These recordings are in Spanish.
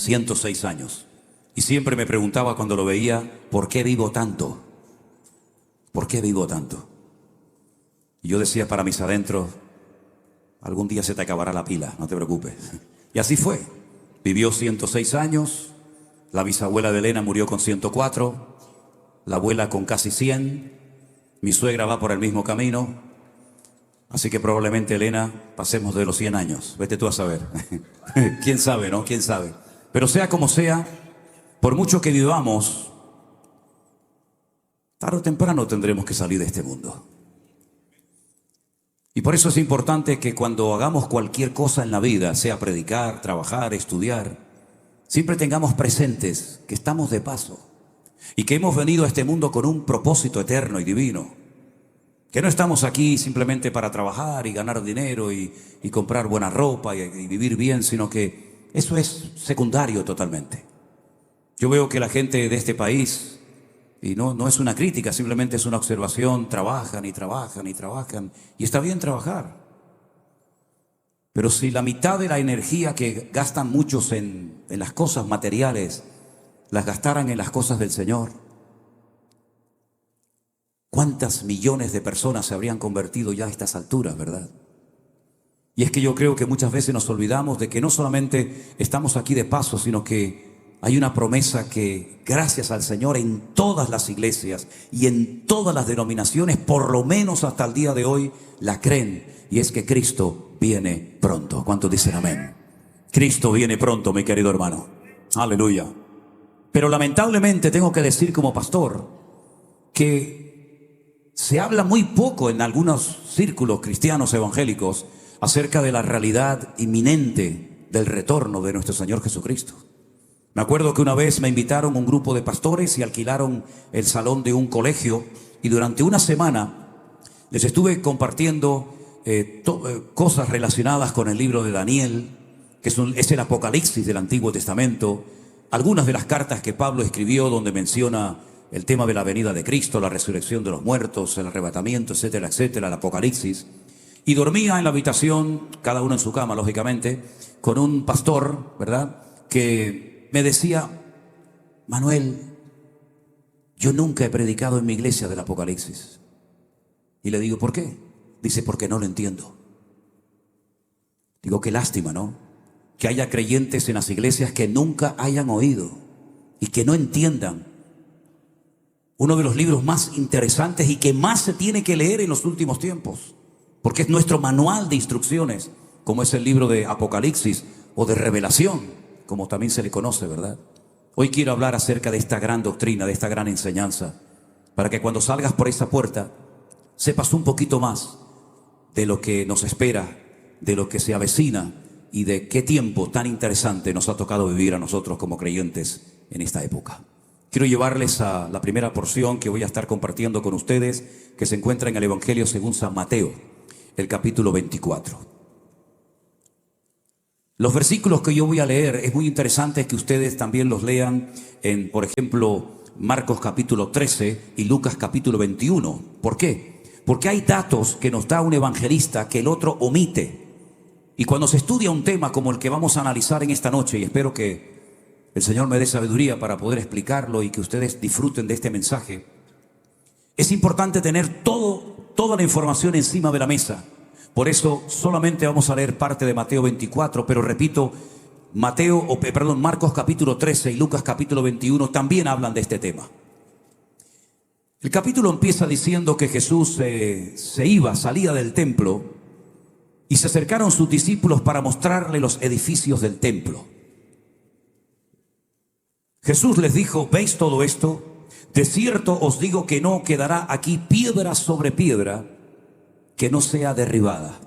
106 años. Y siempre me preguntaba cuando lo veía, ¿por qué vivo tanto? ¿Por qué vivo tanto? Y yo decía para mis adentros, algún día se te acabará la pila, no te preocupes. Y así fue. Vivió 106 años, la bisabuela de Elena murió con 104, la abuela con casi 100, mi suegra va por el mismo camino, así que probablemente, Elena, pasemos de los 100 años. Vete tú a saber. ¿Quién sabe, no? ¿Quién sabe? Pero sea como sea, por mucho que vivamos, tarde o temprano tendremos que salir de este mundo. Y por eso es importante que cuando hagamos cualquier cosa en la vida, sea predicar, trabajar, estudiar, siempre tengamos presentes que estamos de paso y que hemos venido a este mundo con un propósito eterno y divino. Que no estamos aquí simplemente para trabajar y ganar dinero y comprar buena ropa y vivir bien, sino que eso es secundario totalmente. Yo veo que la gente de este país, y no es una crítica, simplemente es una observación, trabajan y trabajan y trabajan, y está bien trabajar. Pero si la mitad de la energía que gastan muchos en las cosas materiales, las gastaran en las cosas del Señor, ¿cuántas millones de personas se habrían convertido ya a estas alturas, verdad? Y es que yo creo que muchas veces nos olvidamos de que no solamente estamos aquí de paso, sino que hay una promesa que, gracias al Señor, en todas las iglesias y en todas las denominaciones, por lo menos hasta el día de hoy, la creen. Y es que Cristo viene pronto. ¿Cuántos dicen amén? Cristo viene pronto, mi querido hermano. Aleluya. Pero lamentablemente tengo que decir como pastor que se habla muy poco en algunos círculos cristianos evangélicos acerca de la realidad inminente del retorno de nuestro Señor Jesucristo. Me acuerdo que una vez me invitaron un grupo de pastores y alquilaron el salón de un colegio, y durante una semana les estuve compartiendo cosas relacionadas con el libro de Daniel, que es el Apocalipsis del Antiguo Testamento, algunas de las cartas que Pablo escribió donde menciona el tema de la venida de Cristo, la resurrección de los muertos, el arrebatamiento, etcétera, etcétera, el Apocalipsis. Y dormía en la habitación, cada uno en su cama, lógicamente, con un pastor, ¿verdad?, que me decía: Manuel, yo nunca he predicado en mi iglesia del Apocalipsis. Y le digo: ¿por qué? Dice: porque no lo entiendo. Digo: qué lástima, ¿no? Que haya creyentes en las iglesias que nunca hayan oído y que no entiendan uno de los libros más interesantes y que más se tiene que leer en los últimos tiempos, porque es nuestro manual de instrucciones, como es el libro de Apocalipsis o de Revelación, como también se le conoce, ¿verdad? Hoy quiero hablar acerca de esta gran doctrina, de esta gran enseñanza, para que cuando salgas por esa puerta sepas un poquito más de lo que nos espera, de lo que se avecina y de qué tiempo tan interesante nos ha tocado vivir a nosotros como creyentes en esta época. Quiero llevarles a la primera porción que voy a estar compartiendo con ustedes, que se encuentra en el Evangelio según San Mateo, el capítulo 24. Los versículos que yo voy a leer es muy interesante que ustedes también los lean en, por ejemplo, Marcos capítulo 13 y Lucas capítulo 21. ¿Por qué? Porque hay datos que nos da un evangelista que el otro omite. Y cuando se estudia un tema como el que vamos a analizar en esta noche, y espero que el Señor me dé sabiduría para poder explicarlo y que ustedes disfruten de este mensaje, es importante tener toda la información encima de la mesa. Por eso solamente vamos a leer parte de Mateo 24, pero repito, Marcos capítulo 13 y Lucas capítulo 21 también hablan de este tema. El capítulo empieza diciendo que Jesús salía del templo y se acercaron sus discípulos para mostrarle los edificios del templo. Jesús les dijo: ¿veis todo esto? De cierto os digo que no quedará aquí piedra sobre piedra que no sea derribada.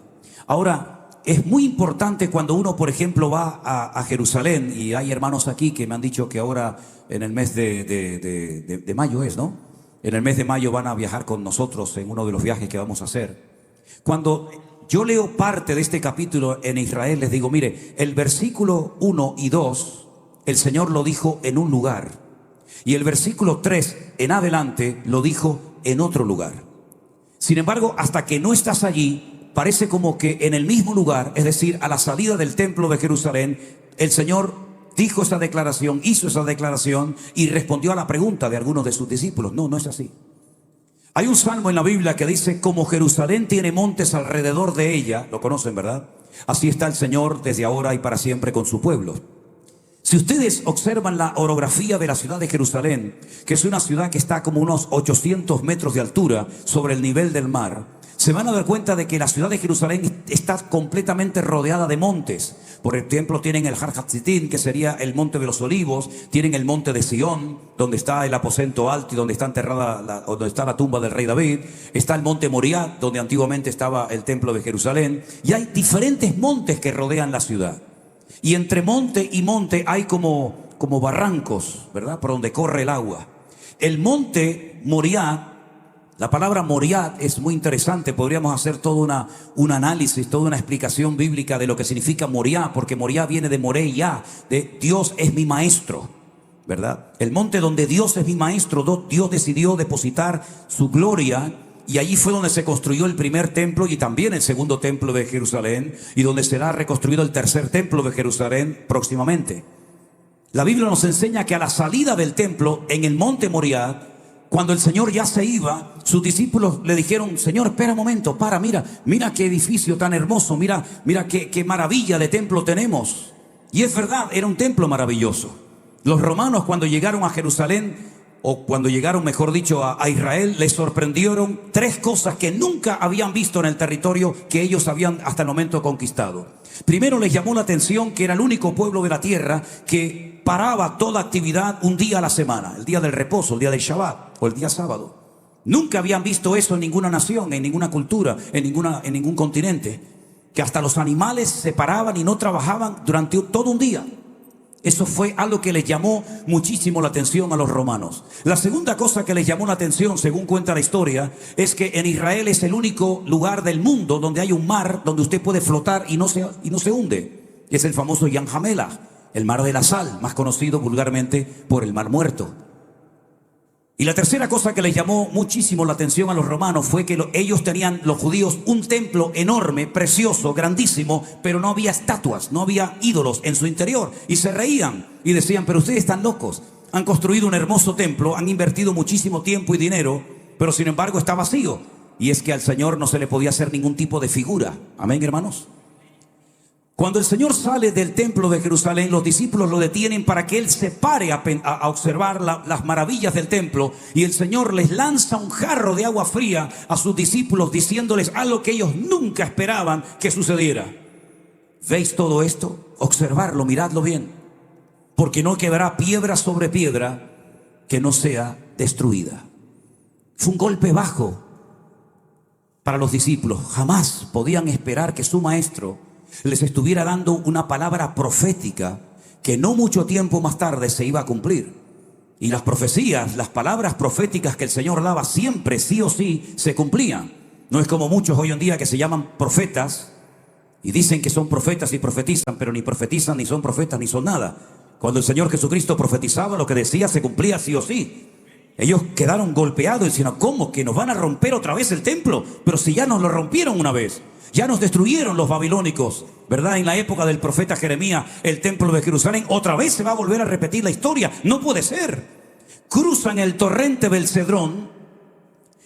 Ahora, es muy importante cuando uno, por ejemplo, va a Jerusalén, y hay hermanos aquí que me han dicho que ahora en el mes de mayo es, ¿no? En el mes de mayo van a viajar con nosotros en uno de los viajes que vamos a hacer. Cuando yo leo parte de este capítulo en Israel, les digo: mire, el versículo 1 y 2, el Señor lo dijo en un lugar, y el versículo 3 en adelante lo dijo en otro lugar. Sin embargo, hasta que no estás allí, parece como que en el mismo lugar, es decir, a la salida del templo de Jerusalén, el Señor dijo esa declaración, hizo esa declaración y respondió a la pregunta de algunos de sus discípulos. No, no es así. Hay un salmo en la Biblia que dice: como Jerusalén tiene montes alrededor de ella, lo conocen, ¿verdad? Así está el Señor desde ahora y para siempre con su pueblo. Si ustedes observan la orografía de la ciudad de Jerusalén, que es una ciudad que está como unos 800 metros de altura sobre el nivel del mar, se van a dar cuenta de que la ciudad de Jerusalén está completamente rodeada de montes. Por ejemplo, tienen el Har Hatzitim, que sería el monte de los olivos, tienen el monte de Sión, donde está el aposento alto y donde está enterrada, donde está la tumba del rey David, está el monte Moriah, donde antiguamente estaba el templo de Jerusalén, y hay diferentes montes que rodean la ciudad. Y entre monte y monte hay como barrancos, ¿verdad? Por donde corre el agua. El monte Moriah, la palabra Moriah es muy interesante. Podríamos hacer todo un análisis, toda una explicación bíblica de lo que significa Moriah, porque Moriah viene de Moreya, de Dios es mi maestro, ¿verdad? El monte donde Dios es mi maestro, Dios decidió depositar su gloria. Y allí fue donde se construyó el primer templo y también el segundo templo de Jerusalén, y donde será reconstruido el tercer templo de Jerusalén próximamente. La Biblia nos enseña que a la salida del templo, en el monte Moriah, cuando el Señor ya se iba, sus discípulos le dijeron: Señor, espera un momento, mira qué edificio tan hermoso, mira qué maravilla de templo tenemos. Y es verdad, era un templo maravilloso. Los romanos, cuando llegaron a Jerusalén, o cuando llegaron, mejor dicho, a Israel, les sorprendieron tres cosas que nunca habían visto en el territorio que ellos habían hasta el momento conquistado. Primero, les llamó la atención que era el único pueblo de la tierra que paraba toda actividad un día a la semana, el día del reposo, el día del Shabbat o el día sábado. Nunca habían visto eso en ninguna nación, en ninguna cultura, en ningún continente, que hasta los animales se paraban y no trabajaban durante todo un día. Eso fue algo que les llamó muchísimo la atención a los romanos. La segunda cosa que les llamó la atención, según cuenta la historia, es que en Israel es el único lugar del mundo donde hay un mar donde usted puede flotar y no se hunde. Es el famoso Yam HaMelach, el mar de la sal, más conocido vulgarmente por el Mar Muerto. Y la tercera cosa que les llamó muchísimo la atención a los romanos fue que ellos tenían, los judíos, un templo enorme, precioso, grandísimo, pero no había estatuas, no había ídolos en su interior. Y se reían y decían: pero ustedes están locos, han construido un hermoso templo, han invertido muchísimo tiempo y dinero, pero sin embargo está vacío. Y es que al Señor no se le podía hacer ningún tipo de figura. Amén, hermanos. Cuando el Señor sale del templo de Jerusalén, los discípulos lo detienen para que Él se pare a observar las maravillas del templo. Y el Señor les lanza un jarro de agua fría a sus discípulos, diciéndoles algo que ellos nunca esperaban que sucediera. ¿Veis todo esto? Observarlo, miradlo bien. Porque no quedará piedra sobre piedra que no sea destruida. Fue un golpe bajo para los discípulos. Jamás podían esperar que su maestro les estuviera dando una palabra profética que no mucho tiempo más tarde se iba a cumplir. Y las profecías, las palabras proféticas que el Señor daba siempre, sí o sí, se cumplían. No es como muchos hoy en día que se llaman profetas y dicen que son profetas y profetizan, pero ni profetizan, ni son profetas, ni son nada. Cuando el Señor Jesucristo profetizaba, lo que decía se cumplía sí o sí. Ellos quedaron golpeados y decían: ¿cómo que nos van a romper otra vez el templo? Pero si ya nos lo rompieron una vez. Ya nos destruyeron los babilónicos, ¿verdad? En la época del profeta Jeremías, el templo de Jerusalén. Otra vez se va a volver a repetir la historia. No puede ser. Cruzan el torrente del Cedrón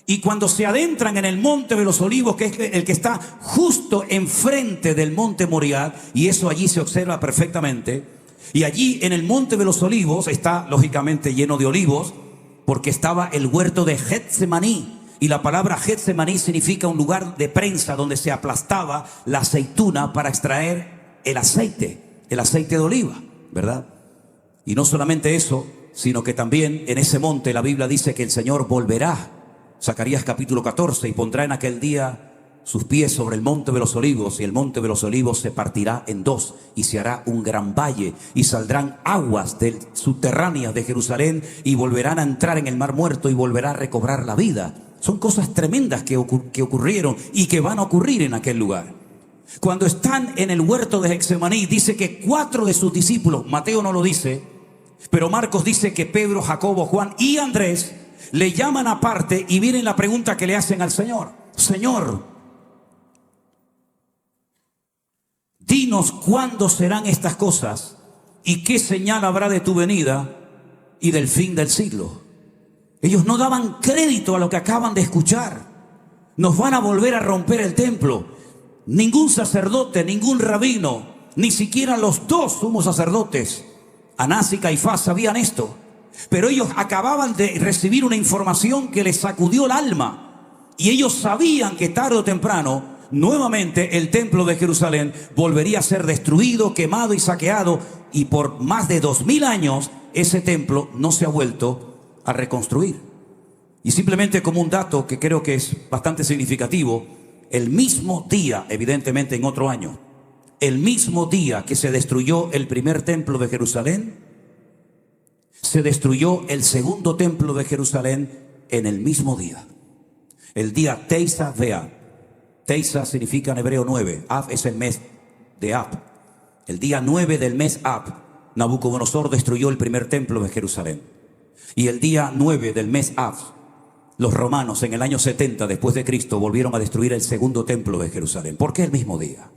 y cuando se adentran en el monte de los olivos, que es el que está justo enfrente del monte Moriah, y eso allí se observa perfectamente, y allí en el monte de los olivos está lógicamente lleno de olivos, porque estaba el huerto de Getsemaní. Y la palabra Getsemaní significa un lugar de prensa donde se aplastaba la aceituna para extraer el aceite de oliva, ¿verdad? Y no solamente eso, sino que también en ese monte la Biblia dice que el Señor volverá, Zacarías capítulo 14, y pondrá en aquel día sus pies sobre el monte de los olivos, y el monte de los olivos se partirá en dos y se hará un gran valle, y saldrán aguas subterráneas de Jerusalén y volverán a entrar en el Mar Muerto y volverá a recobrar la vida. Son cosas tremendas que ocurrieron y que van a ocurrir en aquel lugar. Cuando están en el huerto de Getsemaní, dice que 4 de sus discípulos, Mateo no lo dice, pero Marcos dice que Pedro, Jacobo, Juan y Andrés le llaman aparte y miren la pregunta que le hacen al Señor. Señor, dinos cuándo serán estas cosas ¿Y qué señal habrá de tu venida y del fin del siglo? Ellos no daban crédito a lo que acaban de escuchar. Nos van a volver a romper el templo. Ningún sacerdote, ningún rabino, ni siquiera los dos sumos sacerdotes, Anás y Caifás, sabían esto. Pero ellos acababan de recibir una información que les sacudió el alma. Y ellos sabían que tarde o temprano, nuevamente el templo de Jerusalén volvería a ser destruido, quemado y saqueado. Y por más de 2000 años, ese templo no se ha vuelto a reconstruir. Y simplemente como un dato que creo que es bastante significativo, el mismo día, evidentemente en otro año, el mismo día que se destruyó el primer templo de Jerusalén, se destruyó el segundo templo de Jerusalén en el mismo día. El día Teisa Beab. Teisa significa en hebreo 9. Ab es el mes de Ab. El día 9 del mes Ab, Nabucodonosor destruyó el primer templo de Jerusalén. Y el día 9 del mes Ab, los romanos en el año 70 después de Cristo volvieron a destruir el segundo templo de Jerusalén. ¿Por qué el mismo día?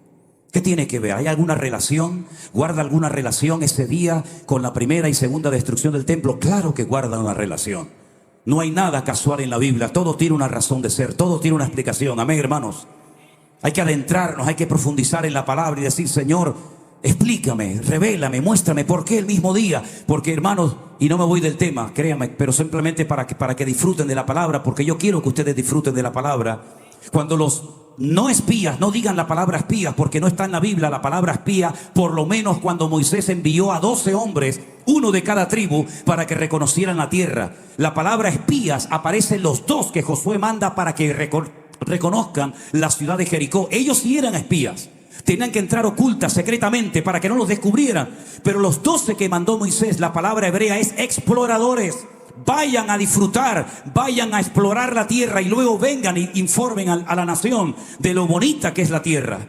¿Qué tiene que ver? ¿Hay alguna relación? ¿Guarda alguna relación ese día con la primera y segunda destrucción del templo? Claro que guarda una relación. No hay nada casual en la Biblia. Todo tiene una razón de ser. Todo tiene una explicación. Amén, hermanos. Hay que adentrarnos, hay que profundizar en la palabra y decir, Señor, explícame, revélame, muéstrame por qué el mismo día. Porque, hermanos, y no me voy del tema, créanme, pero simplemente para que disfruten de la palabra, porque yo quiero que ustedes disfruten de la palabra. Cuando los no espías no digan la palabra espías, porque no está en la Biblia la palabra espía, por lo menos cuando Moisés envió a 12 hombres, uno de cada tribu, para que reconocieran la tierra. La palabra espías aparece en los dos que Josué manda para que reconozcan la ciudad de Jericó. Ellos sí eran espías. Tenían que entrar ocultas, secretamente, para que no los descubrieran. Pero los 12 que mandó Moisés, la palabra hebrea es exploradores. Vayan a disfrutar, vayan a explorar la tierra y luego vengan e informen a la nación de lo bonita que es la tierra.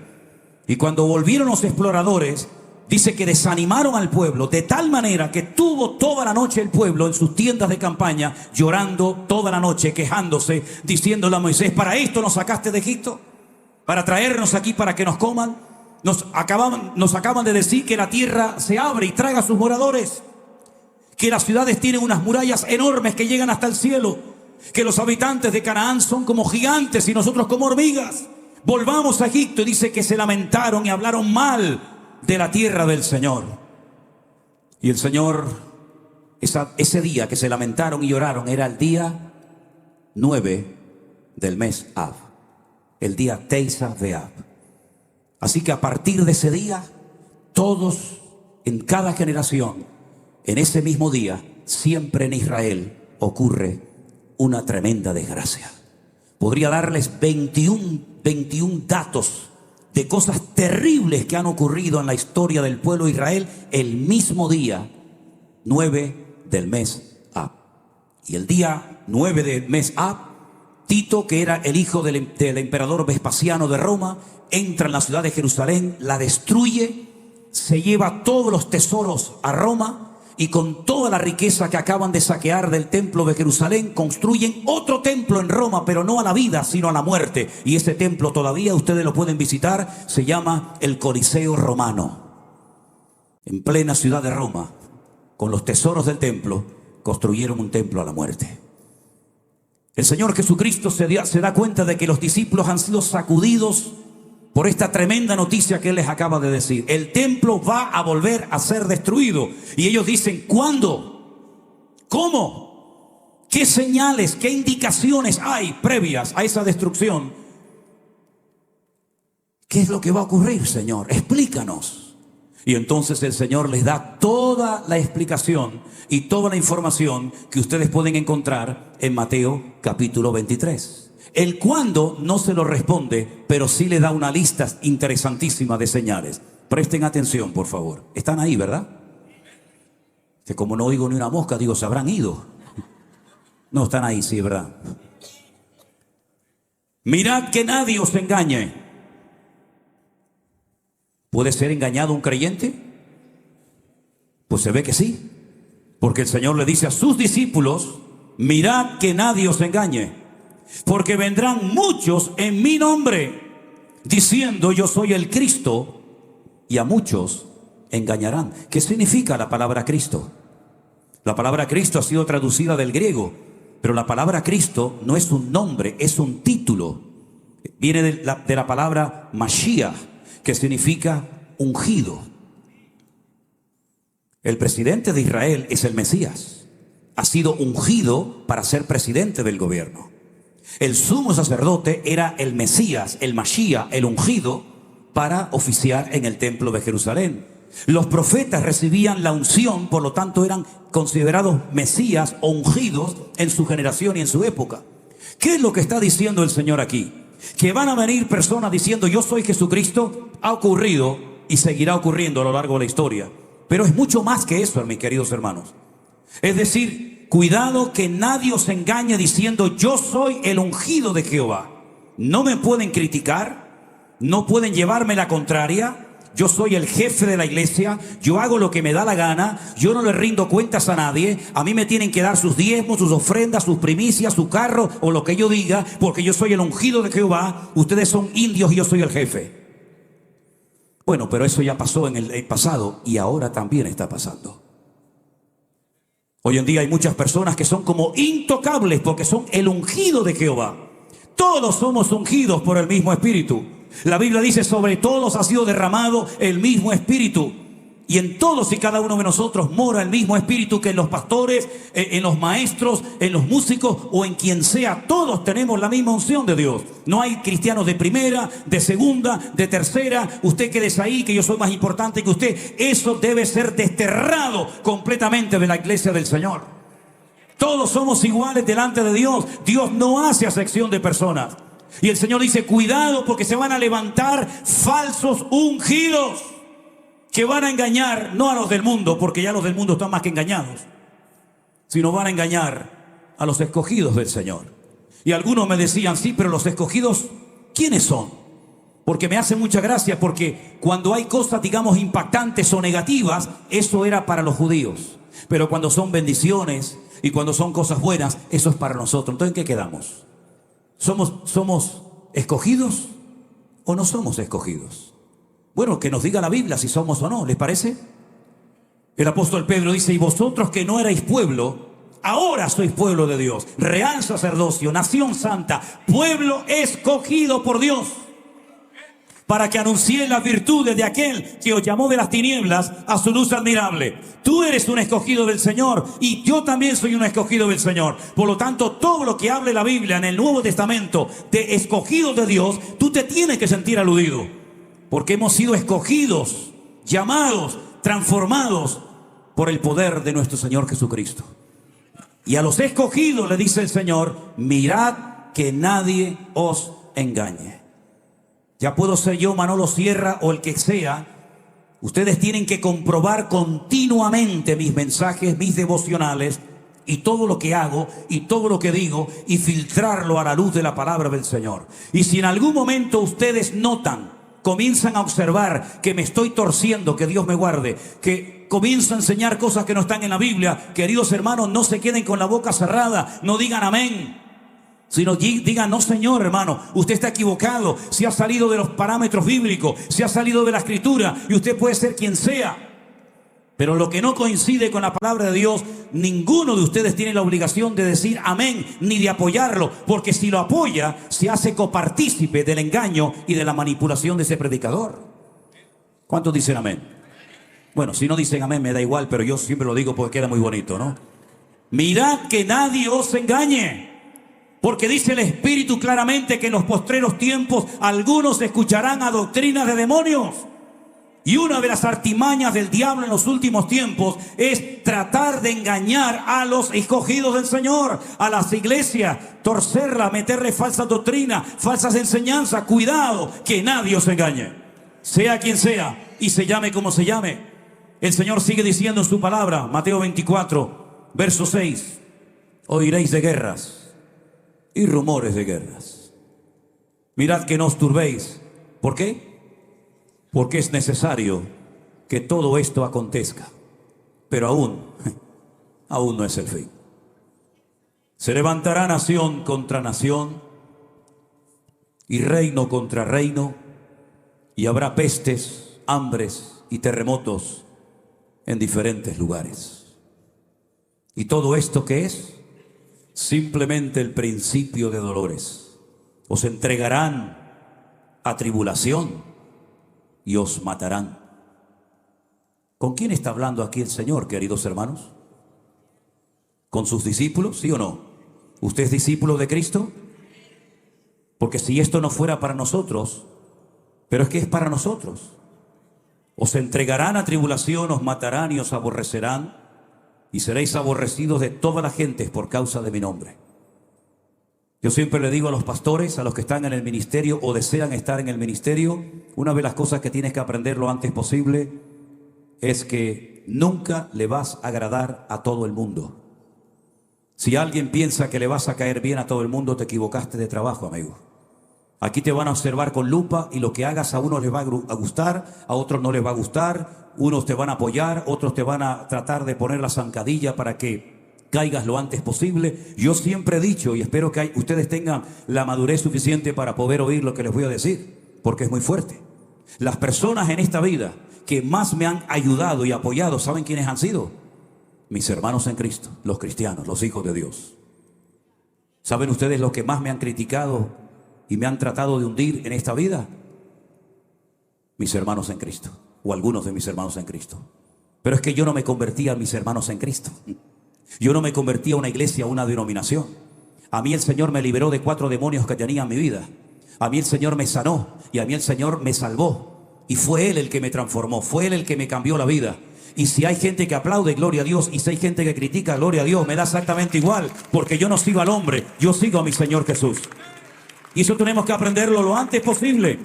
Y cuando volvieron los exploradores, dice que desanimaron al pueblo de tal manera que tuvo toda la noche el pueblo en sus tiendas de campaña, llorando toda la noche, quejándose, diciéndole a Moisés, ¿para esto nos sacaste de Egipto? ¿Para traernos aquí para que nos coman? Nos acaban de decir que la tierra se abre y traga a sus moradores, que las ciudades tienen unas murallas enormes que llegan hasta el cielo, que los habitantes de Canaán son como gigantes y nosotros como hormigas. Volvamos a Egipto. Y dice que se lamentaron y hablaron mal de la tierra del Señor. Y el Señor, ese día que se lamentaron y lloraron, era el día 9 del mes Ab, el día Teisa Beab. Así que a partir de ese día, todos en cada generación, en ese mismo día, siempre en Israel ocurre una tremenda desgracia. Podría darles 21 datos de cosas terribles que han ocurrido en la historia del pueblo de Israel el mismo día 9 del mes Ab. Y el día 9 del mes Ab, Tito, que era el hijo del emperador Vespasiano de Roma, entra en la ciudad de Jerusalén, la destruye, se lleva todos los tesoros a Roma, y con toda la riqueza que acaban de saquear del templo de Jerusalén, construyen otro templo en Roma, pero no a la vida, sino a la muerte. Y ese templo todavía ustedes lo pueden visitar, se llama el Coliseo Romano. En plena ciudad de Roma, con los tesoros del templo, construyeron un templo a la muerte. El Señor Jesucristo se da cuenta de que los discípulos han sido sacudidos por esta tremenda noticia que Él les acaba de decir. El templo va a volver a ser destruido. Y ellos dicen, ¿cuándo? ¿Cómo? ¿Qué señales, qué indicaciones hay previas a esa destrucción? ¿Qué es lo que va a ocurrir, Señor? Explícanos. Y entonces el Señor les da toda la explicación y toda la información que ustedes pueden encontrar en Mateo capítulo 23. El cuándo no se lo responde, pero sí le da una lista interesantísima de señales. Presten atención, por favor. Están ahí, ¿verdad? Que como no oigo ni una mosca, digo, ¿se habrán ido? No, están ahí, sí, ¿verdad? Mirad que nadie os engañe. ¿Puede ser engañado un creyente? Pues se ve que sí. Porque el Señor le dice a sus discípulos, mirad que nadie os engañe. Porque vendrán muchos en mi nombre, diciendo yo soy el Cristo, y a muchos engañarán. ¿Qué significa la palabra Cristo? La palabra Cristo ha sido traducida del griego, pero la palabra Cristo no es un nombre, es un título. Viene de la palabra Mashiach, que significa ungido. El presidente de Israel es el Mesías. Ha sido ungido para ser presidente del gobierno. El sumo sacerdote era el Mesías, el Mashiach, el ungido, para oficiar en el templo de Jerusalén. Los profetas recibían la unción, por lo tanto eran considerados Mesías o ungidos en su generación y en su época. ¿Qué es lo que está diciendo el Señor aquí? Que van a venir personas diciendo yo soy Jesucristo. Ha ocurrido y seguirá ocurriendo a lo largo de la historia. Pero es mucho más que eso, mis queridos hermanos. Es decir, cuidado que nadie os engañe diciendo yo soy el ungido de Jehová. No me pueden criticar, no pueden llevarme la contraria. Yo soy el jefe de la iglesia, yo hago lo que me da la gana, yo no le rindo cuentas a nadie. A mí me tienen que dar sus diezmos, sus ofrendas, sus primicias, su carro o lo que yo diga, porque yo soy el ungido de Jehová. Ustedes son indios y yo soy el jefe. Bueno, pero eso ya pasó en el pasado y ahora también está pasando. Hoy en día hay muchas personas que son como intocables porque son el ungido de Jehová. Todos somos ungidos por el mismo Espíritu. La Biblia dice sobre todos ha sido derramado el mismo Espíritu. Y en todos y cada uno de nosotros mora el mismo Espíritu que en los pastores, en los maestros, en los músicos o en quien sea. Todos tenemos la misma unción de Dios. No hay cristianos de primera, de segunda, de tercera. Usted quédese ahí que yo soy más importante que usted. Eso debe ser desterrado completamente de la iglesia del Señor. Todos somos iguales delante de Dios. Dios no hace acepción de personas. Y el Señor dice, cuidado porque se van a levantar falsos ungidos que van a engañar, no a los del mundo, porque ya los del mundo están más que engañados, sino van a engañar a los escogidos del Señor. Y algunos me decían, sí, pero los escogidos, ¿quiénes son? Porque me hace mucha gracia, porque cuando hay cosas, digamos, impactantes o negativas, eso era para los judíos. Pero cuando son bendiciones y cuando son cosas buenas, eso es para nosotros. Entonces, ¿en qué quedamos? ¿Somos escogidos o no somos escogidos? Bueno, que nos diga la Biblia si somos o no, ¿les parece? El apóstol Pedro dice, y vosotros que no erais pueblo, ahora sois pueblo de Dios, real sacerdocio, nación santa, pueblo escogido por Dios, para que anunciéis las virtudes de aquel que os llamó de las tinieblas a su luz admirable. Tú eres un escogido del Señor y yo también soy un escogido del Señor. Por lo tanto, todo lo que hable la Biblia en el Nuevo Testamento de escogidos de Dios, tú te tienes que sentir aludido. Porque hemos sido escogidos, llamados, transformados por el poder de nuestro Señor Jesucristo. Y a los escogidos le dice el Señor, mirad que nadie os engañe. Ya puedo ser yo, Manolo Sierra, o el que sea. Ustedes tienen que comprobar continuamente mis mensajes, mis devocionales, y todo lo que hago, y todo lo que digo, y filtrarlo a la luz de la palabra del Señor. Y si en algún momento ustedes notan, comienzan a observar que me estoy torciendo, que Dios me guarde, que comienzo a enseñar cosas que no están en la Biblia, queridos hermanos, no se queden con la boca cerrada, no digan amén. Sino diga, no señor hermano, usted está equivocado, se ha salido de los parámetros bíblicos, se ha salido de la escritura y usted puede ser quien sea. Pero lo que no coincide con la palabra de Dios, ninguno de ustedes tiene la obligación de decir amén, ni de apoyarlo, porque si lo apoya, se hace copartícipe del engaño y de la manipulación de ese predicador. ¿Cuántos dicen amén? Bueno, si no dicen amén me da igual, pero yo siempre lo digo porque queda muy bonito, ¿no? Mirad que nadie os engañe. Porque dice el Espíritu claramente que en los postreros tiempos algunos escucharán a doctrinas de demonios. Y una de las artimañas del diablo en los últimos tiempos es tratar de engañar a los escogidos del Señor, a las iglesias, torcerlas, meterle falsas doctrinas, falsas enseñanzas. Cuidado, que nadie os engañe, sea quien sea y se llame como se llame. El Señor sigue diciendo en su palabra, Mateo 24, verso 6, oiréis de guerras y rumores de guerras. Mirad que no os turbéis. ¿Por qué? Porque es necesario que todo esto acontezca. Pero aún no es el fin. Se levantará nación contra nación y reino contra reino, y habrá pestes, hambres y terremotos en diferentes lugares. ¿Y todo esto qué es? Simplemente el principio de dolores. Os entregarán a tribulación y os matarán. ¿Con quién está hablando aquí el Señor, queridos hermanos? ¿Con sus discípulos, sí o no? ¿Usted es discípulo de Cristo? Porque si esto no fuera para nosotros, pero es que es para nosotros. Os entregarán a tribulación, os matarán y os aborrecerán, y seréis aborrecidos de todas las gentes por causa de mi nombre. Yo siempre le digo a los pastores, a los que están en el ministerio o desean estar en el ministerio, una de las cosas que tienes que aprender lo antes posible es que nunca le vas a agradar a todo el mundo. Si alguien piensa que le vas a caer bien a todo el mundo, te equivocaste de trabajo, amigo. Aquí te van a observar con lupa y lo que hagas a unos les va a gustar, a otros no les va a gustar, unos te van a apoyar, otros te van a tratar de poner la zancadilla para que caigas lo antes posible. Yo siempre he dicho, y espero que ustedes tengan la madurez suficiente para poder oír lo que les voy a decir, porque es muy fuerte. Las personas en esta vida que más me han ayudado y apoyado, ¿saben quiénes han sido? Mis hermanos en Cristo, los cristianos, los hijos de Dios. ¿Saben ustedes lo que más me han criticado y me han tratado de hundir en esta vida? Mis hermanos en Cristo, o algunos de mis hermanos en Cristo. Pero es que yo no me convertí a mis hermanos en Cristo. Yo no me convertí a una iglesia, a una denominación. A mí el Señor me liberó de 4 demonios que tenía en mi vida. A mí el Señor me sanó y a mí el Señor me salvó. Y fue Él el que me transformó, fue Él el que me cambió la vida. Y si hay gente que aplaude, gloria a Dios. Y si hay gente que critica, gloria a Dios. Me da exactamente igual, porque yo no sigo al hombre, yo sigo a mi Señor Jesús. Y eso tenemos que aprenderlo lo antes posible.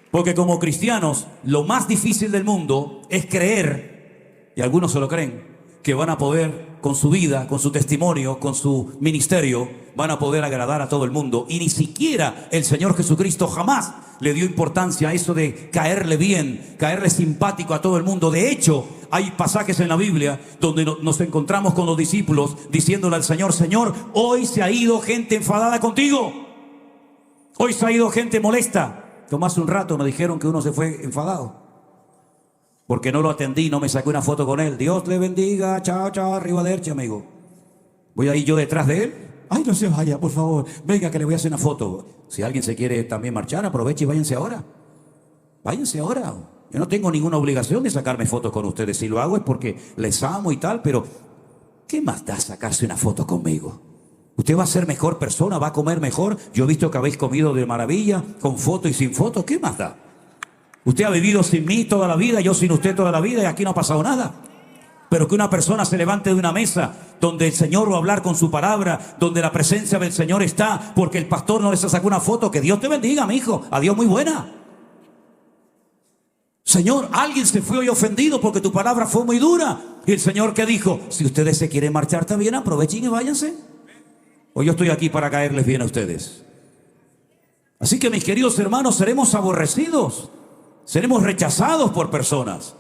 Porque como cristianos, lo más difícil del mundo es creer, y algunos se lo creen, que van a poder, con su vida, con su testimonio, con su ministerio, van a poder agradar a todo el mundo. Y ni siquiera el Señor Jesucristo jamás le dio importancia a eso de caerle bien, caerle simpático a todo el mundo. De hecho, hay pasajes en la Biblia donde nos encontramos con los discípulos diciéndole al Señor: Señor, hoy se ha ido gente enfadada contigo. Hoy se ha ido gente molesta. Como hace un rato me dijeron que uno se fue enfadado porque no lo atendí, no me saqué una foto con él. Dios le bendiga, chao, chao, arriba derecha, amigo. Voy a ir yo detrás de él. Ay, no se vaya, por favor. Venga, que le voy a hacer una foto. Si alguien se quiere también marchar, aproveche y váyanse ahora. Váyanse ahora. Yo no tengo ninguna obligación de sacarme fotos con ustedes. Si lo hago es porque les amo y tal, pero ¿qué más da sacarse una foto conmigo? Usted va a ser mejor persona, va a comer mejor. Yo he visto que habéis comido de maravilla, con foto y sin foto. ¿Qué más da? Usted ha vivido sin mí toda la vida, yo sin usted toda la vida, y aquí no ha pasado nada. Pero que una persona se levante de una mesa donde el Señor va a hablar con su palabra, donde la presencia del Señor está, porque el pastor no les sacó una foto. Que Dios te bendiga, mi hijo. Adiós, muy buena. Señor, alguien se fue hoy ofendido porque tu palabra fue muy dura. Y el Señor, ¿qué dijo? Si ustedes se quieren marchar también, aprovechen y váyanse. Hoy yo estoy aquí para caerles bien a ustedes. Así que, mis queridos hermanos, seremos aborrecidos, seremos rechazados por personas.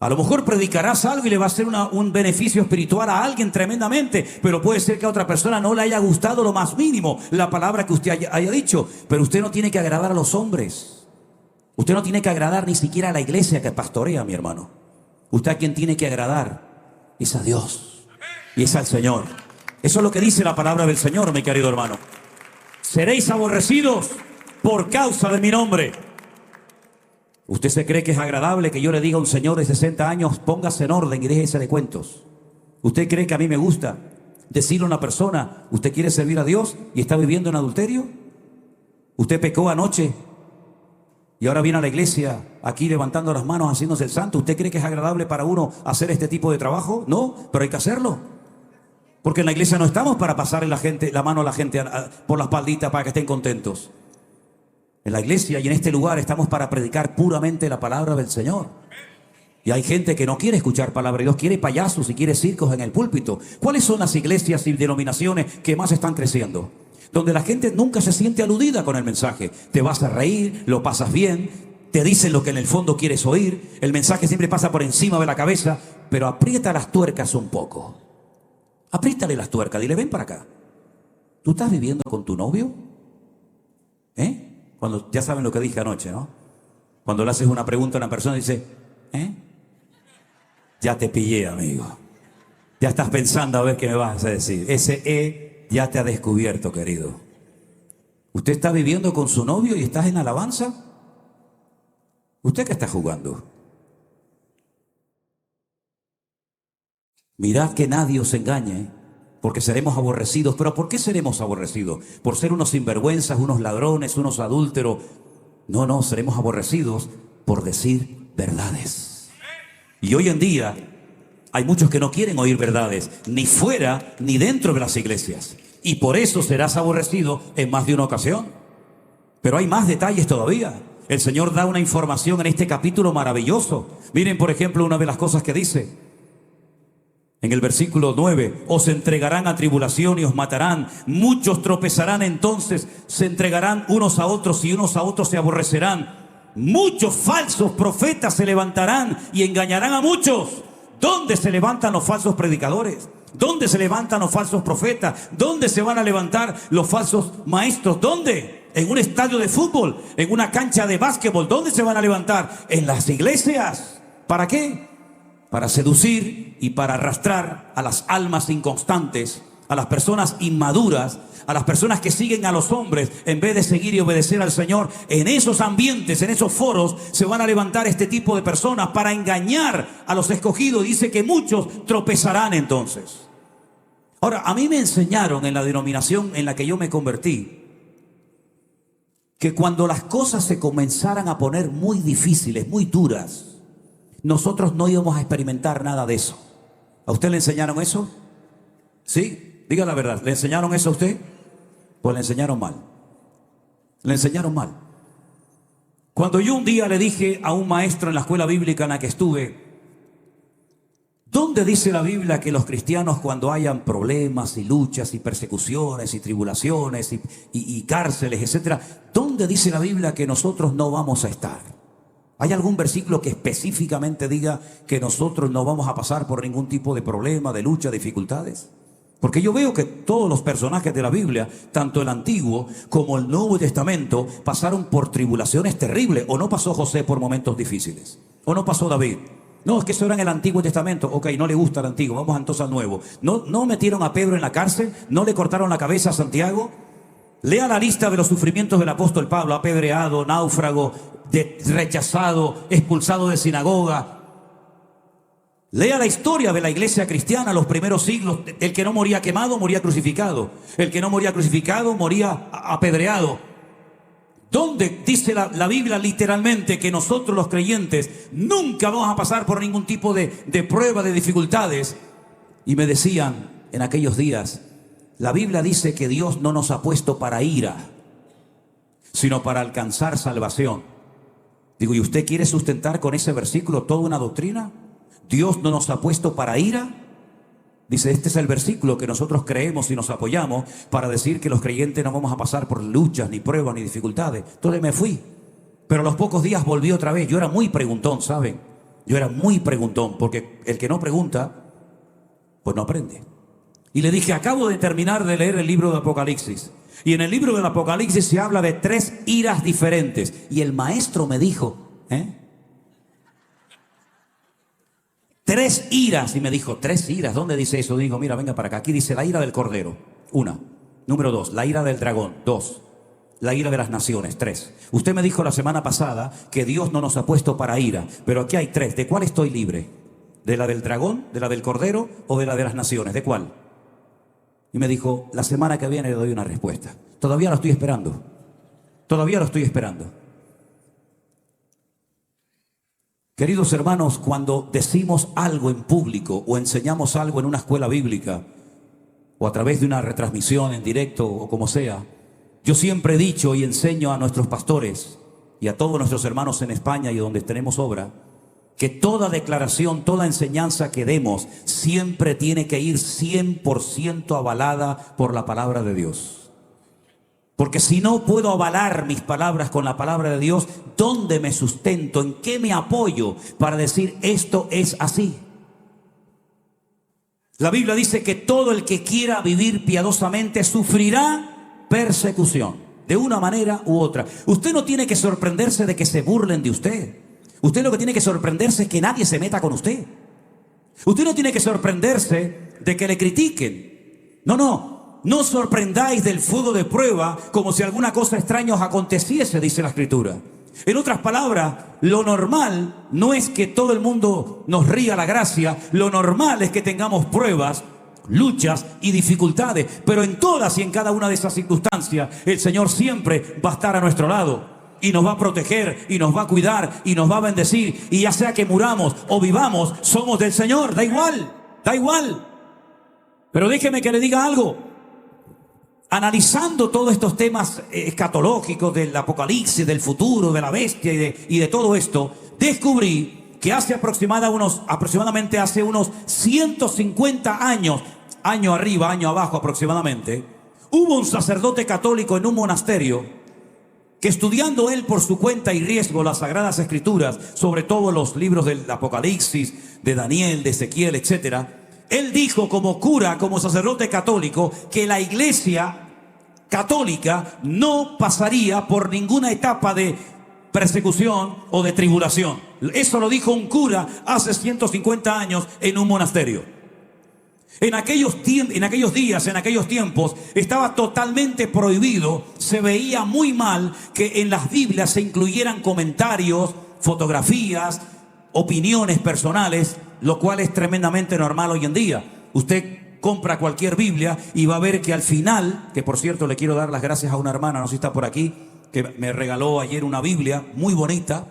A lo mejor predicarás algo y le va a hacer un beneficio espiritual a alguien tremendamente, pero puede ser que a otra persona no le haya gustado lo más mínimo la palabra que usted haya dicho. Pero usted no tiene que agradar a los hombres. Usted no tiene que agradar ni siquiera a la iglesia que pastorea, mi hermano. Usted a quien tiene que agradar es a Dios y es al Señor. Eso es lo que dice la palabra del Señor, mi querido hermano. Seréis aborrecidos por causa de mi nombre. ¿Usted se cree que es agradable que yo le diga a un señor de 60 años, póngase en orden y déjese de cuentos? ¿Usted cree que a mí me gusta decirle a una persona, usted quiere servir a Dios y está viviendo en adulterio? ¿Usted pecó anoche y ahora viene a la iglesia aquí levantando las manos, haciéndose el santo? ¿Usted cree que es agradable para uno hacer este tipo de trabajo? No, pero hay que hacerlo. Porque en la iglesia no estamos para pasarle la mano a la gente por la espaldita para que estén contentos. En la iglesia y en este lugar estamos para predicar puramente la palabra del Señor. Y hay gente que no quiere escuchar palabra de Dios, quiere payasos y quiere circos en el púlpito. ¿Cuáles son las iglesias y denominaciones que más están creciendo? Donde la gente nunca se siente aludida con el mensaje. Te vas a reír, lo pasas bien, te dicen lo que en el fondo quieres oír. El mensaje siempre pasa por encima de la cabeza, pero aprieta las tuercas un poco. Apriétale las tuercas, dile, ven para acá. ¿Tú estás viviendo con tu novio? Cuando ya saben lo que dije anoche, ¿no? Cuando le haces una pregunta a una persona, dice, ¿eh? Ya te pillé, amigo. Ya estás pensando a ver qué me vas a decir. Ese ya te ha descubierto, querido. ¿Usted está viviendo con su novio y estás en alabanza? ¿Usted qué está jugando? Mirad que nadie os engañe, porque seremos aborrecidos. ¿Pero por qué seremos aborrecidos? ¿Por ser unos sinvergüenzas, unos ladrones, unos adúlteros? No, seremos aborrecidos por decir verdades. Y hoy en día hay muchos que no quieren oír verdades, ni fuera ni dentro de las iglesias. Y por eso serás aborrecido en más de una ocasión. Pero hay más detalles todavía. El Señor da una información en este capítulo maravilloso. Miren, por ejemplo, una de las cosas que dice. En el versículo 9, os entregarán a tribulación y os matarán. Muchos tropezarán entonces, se entregarán unos a otros y unos a otros se aborrecerán. Muchos falsos profetas se levantarán y engañarán a muchos. ¿Dónde se levantan los falsos predicadores? ¿Dónde se levantan los falsos profetas? ¿Dónde se van a levantar los falsos maestros? ¿Dónde? ¿En un estadio de fútbol? ¿En una cancha de básquetbol? ¿Dónde se van a levantar? ¿En las iglesias? ¿Para qué? Para seducir y para arrastrar a las almas inconstantes, a las personas inmaduras, a las personas que siguen a los hombres en vez de seguir y obedecer al Señor. En esos ambientes, en esos foros, se van a levantar este tipo de personas para engañar a los escogidos. Dice que muchos tropezarán entonces. Ahora, a mí me enseñaron en la denominación en la que yo me convertí, que cuando las cosas se comenzaran a poner muy difíciles, muy duras, nosotros no íbamos a experimentar nada de eso. ¿A usted le enseñaron eso? ¿Sí? Diga la verdad. ¿Le enseñaron eso a usted? Pues le enseñaron mal. Le enseñaron mal. Cuando yo un día le dije a un maestro en la escuela bíblica en la que estuve, ¿dónde dice la Biblia que los cristianos cuando hayan problemas y luchas y persecuciones y tribulaciones y cárceles, etcétera, ¿dónde dice la Biblia que nosotros no vamos a estar? ¿Hay algún versículo que específicamente diga que nosotros no vamos a pasar por ningún tipo de problema, de lucha, dificultades? Porque yo veo que todos los personajes de la Biblia, tanto el Antiguo como el Nuevo Testamento, pasaron por tribulaciones terribles. ¿O no pasó José por momentos difíciles? ¿O no pasó David? No, es que eso era en el Antiguo Testamento. Ok, no le gusta el Antiguo, vamos entonces al Nuevo. ¿No metieron a Pedro en la cárcel? ¿No le cortaron la cabeza a Santiago? Lea la lista de los sufrimientos del apóstol Pablo: apedreado, náufrago, rechazado, expulsado de sinagoga. Lea la historia de la iglesia cristiana, los primeros siglos. El que no moría quemado, moría crucificado. El que no moría crucificado, moría apedreado. ¿Dónde dice la Biblia literalmente que nosotros los creyentes nunca vamos a pasar por ningún tipo de prueba, de dificultades? Y me decían en aquellos días, la Biblia dice que Dios no nos ha puesto para ira, sino para alcanzar salvación. Digo, ¿y usted quiere sustentar con ese versículo toda una doctrina? Dios no nos ha puesto para ira. Dice, este es el versículo que nosotros creemos y nos apoyamos para decir que los creyentes no vamos a pasar por luchas, ni pruebas, ni dificultades. Entonces me fui. Pero a los pocos días volví otra vez. Yo era muy preguntón, ¿saben? Yo era muy preguntón, porque el que no pregunta, pues no aprende. Y le dije, acabo de terminar de leer el libro de Apocalipsis. Y en el libro del Apocalipsis se habla de 3 iras diferentes. Y el maestro me dijo, 3 iras. Y me dijo, 3 iras, ¿dónde dice eso? Digo, mira, venga para acá. Aquí dice la ira del cordero, 1. Número 2, la ira del dragón, 2. La ira de las naciones, 3. Usted me dijo la semana pasada que Dios no nos ha puesto para ira. Pero aquí hay 3. ¿De cuál estoy libre? ¿De la del dragón, de la del cordero o de la de las naciones? ¿De cuál? Y me dijo, la semana que viene le doy una respuesta. Todavía lo estoy esperando. Todavía lo estoy esperando. Queridos hermanos, cuando decimos algo en público o enseñamos algo en una escuela bíblica o a través de una retransmisión en directo o como sea, yo siempre he dicho y enseño a nuestros pastores y a todos nuestros hermanos en España y donde tenemos obra, que toda declaración, toda enseñanza que demos siempre tiene que ir 100% avalada por la palabra de Dios. Porque si no puedo avalar mis palabras con la palabra de Dios, ¿dónde me sustento? ¿En qué me apoyo para decir esto es así? La Biblia dice que todo el que quiera vivir piadosamente sufrirá persecución. de una manera u otra. Usted no tiene que sorprenderse de que se burlen de usted. Usted lo que tiene que sorprenderse es que nadie se meta con usted. Usted no tiene que sorprenderse de que le critiquen. No sorprendáis del fuego de prueba como si alguna cosa extraña os aconteciese, dice la Escritura. En otras palabras, lo normal no es que todo el mundo nos ría la gracia, lo normal es que tengamos pruebas, luchas y dificultades, pero en todas y en cada una de esas circunstancias, el Señor siempre va a estar a nuestro lado. Y nos va a proteger, y nos va a cuidar, y nos va a bendecir. Y ya sea que muramos o vivamos, somos del Señor. Da igual, da igual. Pero déjeme que le diga algo. Analizando todos estos temas escatológicos del apocalipsis, del futuro, de la bestia y de todo esto, descubrí que hace aproximadamente hace unos 150 años, año arriba, año abajo aproximadamente, hubo un sacerdote católico en un monasterio que, estudiando él por su cuenta y riesgo las Sagradas Escrituras, sobre todo los libros del Apocalipsis, de Daniel, de Ezequiel, etc., él dijo como cura, como sacerdote católico, que la Iglesia católica no pasaría por ninguna etapa de persecución o de tribulación. Eso lo dijo un cura hace 150 años en un monasterio. En aquellos días, en aquellos tiempos, estaba totalmente prohibido, se veía muy mal que en las Biblias se incluyeran comentarios, fotografías, opiniones personales, lo cual es tremendamente normal hoy en día. Usted compra cualquier Biblia y va a ver que al final, que por cierto le quiero dar las gracias a una hermana, no sé si está por aquí, que me regaló ayer una Biblia muy bonita,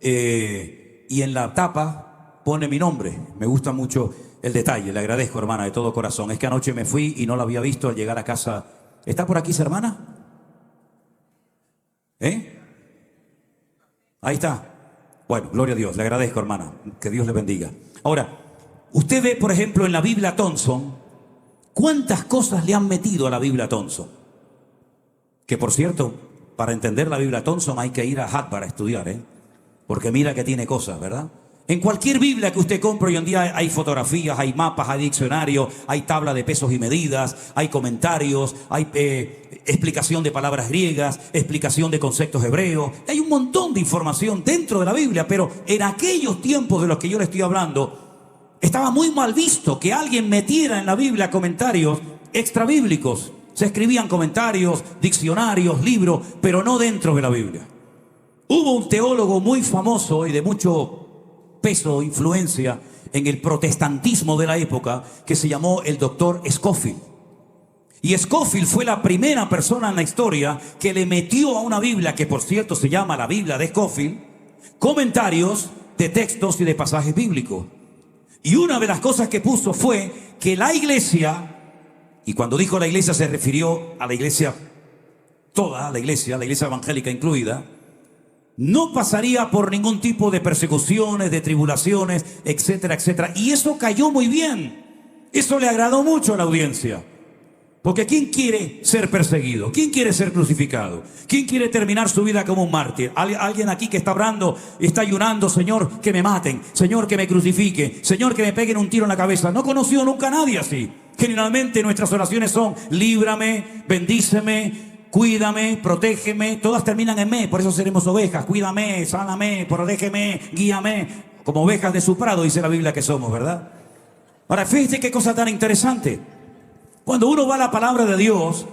y en la tapa pone mi nombre. Me gusta mucho el detalle, le agradezco, hermana, de todo corazón. Es que anoche me fui y no la había visto al llegar a casa. ¿Está por aquí esa hermana? Ahí está. Bueno, gloria a Dios, le agradezco, hermana. Que Dios le bendiga. Ahora, usted ve, por ejemplo, en la Biblia Thompson, cuántas cosas le han metido a la Biblia Thompson. Que, por cierto, para entender la Biblia Thompson hay que ir a Harvard a estudiar, porque mira que tiene cosas, ¿verdad? En cualquier Biblia que usted compre hoy en día hay fotografías, hay mapas, hay diccionarios, hay tabla de pesos y medidas, hay comentarios, hay explicación de palabras griegas, explicación de conceptos hebreos. Hay un montón de información dentro de la Biblia, pero en aquellos tiempos de los que yo le estoy hablando, estaba muy mal visto que alguien metiera en la Biblia comentarios extrabíblicos. Se escribían comentarios, diccionarios, libros, pero no dentro de la Biblia. Hubo un teólogo muy famoso y de mucho peso, influencia en el protestantismo de la época, que se llamó el doctor Scofield. Y Scofield fue la primera persona en la historia que le metió a una Biblia, que por cierto se llama la Biblia de Scofield, comentarios de textos y de pasajes bíblicos. Y una de las cosas que puso fue que la iglesia, y cuando dijo la iglesia se refirió a la iglesia, toda la iglesia evangélica incluida, no pasaría por ningún tipo de persecuciones, de tribulaciones, etcétera, etcétera. Y eso cayó muy bien. Eso le agradó mucho a la audiencia. Porque ¿quién quiere ser perseguido? ¿Quién quiere ser crucificado? ¿Quién quiere terminar su vida como un mártir? Alguien aquí que está orando, está ayunando: Señor, que me maten, Señor, que me crucifique, Señor, que me peguen un tiro en la cabeza. No conoció nunca a nadie así. Generalmente nuestras oraciones son: líbrame, bendíceme, cuídame, protégeme. Todas terminan en me, por eso seremos ovejas. Cuídame, sáname, protégeme, guíame. Como ovejas de su prado, dice la Biblia que somos, ¿verdad? Ahora, fíjate qué cosa tan interesante. Cuando uno va a la palabra de Dios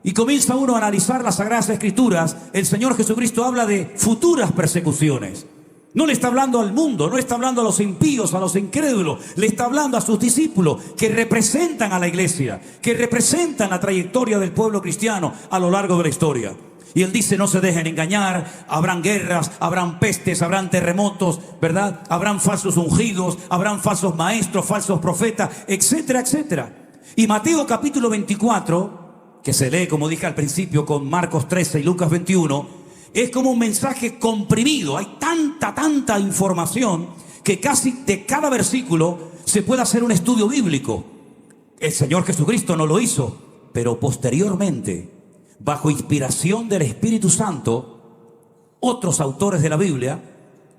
y comienza uno a analizar las Sagradas Escrituras, el Señor Jesucristo habla de futuras persecuciones. No le está hablando al mundo, no está hablando a los impíos, a los incrédulos, le está hablando a sus discípulos que representan a la iglesia, que representan la trayectoria del pueblo cristiano a lo largo de la historia. Y él dice: no se dejen engañar, habrán guerras, habrán pestes, habrán terremotos, ¿verdad? Habrán falsos ungidos, habrán falsos maestros, falsos profetas, etcétera, etcétera. Y Mateo capítulo 24, que se lee, como dije al principio, con Marcos 13 y Lucas 21, es como un mensaje comprimido. Hay tanta información que casi de cada versículo se puede hacer un estudio bíblico. El Señor Jesucristo no lo hizo, pero posteriormente, bajo inspiración del Espíritu Santo, otros autores de la Biblia,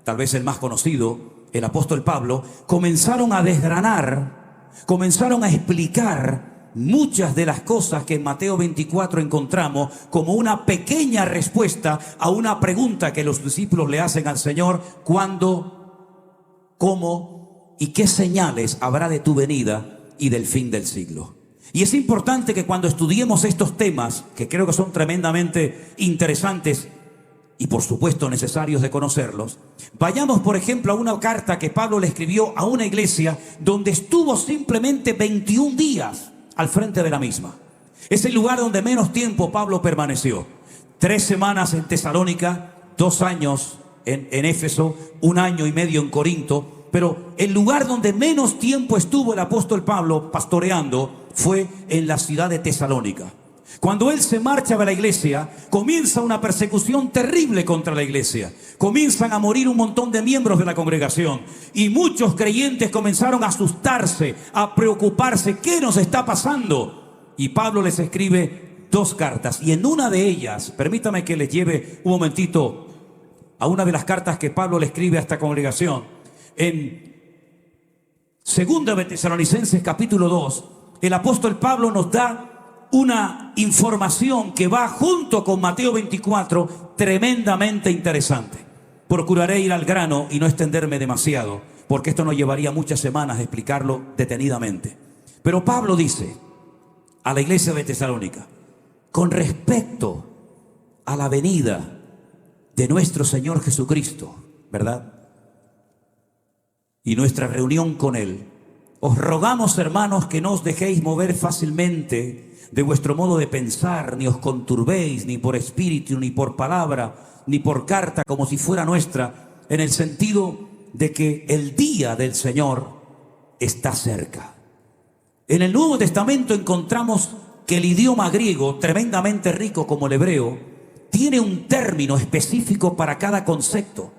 tal vez el más conocido, el apóstol Pablo, comenzaron a desgranar, comenzaron a explicar muchas de las cosas que en Mateo 24 encontramos como una pequeña respuesta a una pregunta que los discípulos le hacen al Señor: ¿cuándo, cómo y qué señales habrá de tu venida y del fin del siglo? Y es importante que cuando estudiemos estos temas, que creo que son tremendamente interesantes y por supuesto necesarios de conocerlos, vayamos por ejemplo a una carta que Pablo le escribió a una iglesia donde estuvo simplemente 21 días al frente de la misma. Es el lugar donde menos tiempo Pablo permaneció. 3 semanas en Tesalónica, 2 años en Éfeso, 1 año y medio en Corinto. Pero el lugar donde menos tiempo estuvo el apóstol Pablo pastoreando fue en la ciudad de Tesalónica. Cuando él se marcha de la iglesia, comienza una persecución terrible contra la iglesia. Comienzan a morir un montón de miembros de la congregación. Y muchos creyentes comenzaron a asustarse, a preocuparse. ¿Qué nos está pasando? Y Pablo les escribe 2 cartas. Y en una de ellas, permítame que les lleve un momentito a una de las cartas que Pablo le escribe a esta congregación. En 2 de Tesalonicenses capítulo 2, el apóstol Pablo nos da una información que va junto con Mateo 24, tremendamente interesante. Procuraré ir al grano y no extenderme demasiado, porque esto nos llevaría muchas semanas de explicarlo detenidamente. Pero Pablo dice a la iglesia de Tesalónica, con respecto a la venida de nuestro Señor Jesucristo, ¿verdad?, y nuestra reunión con Él, os rogamos, hermanos, que no os dejéis mover fácilmente de vuestro modo de pensar, ni os conturbéis, ni por espíritu, ni por palabra, ni por carta, como si fuera nuestra, en el sentido de que el día del Señor está cerca. En el Nuevo Testamento encontramos que el idioma griego, tremendamente rico como el hebreo, tiene un término específico para cada concepto,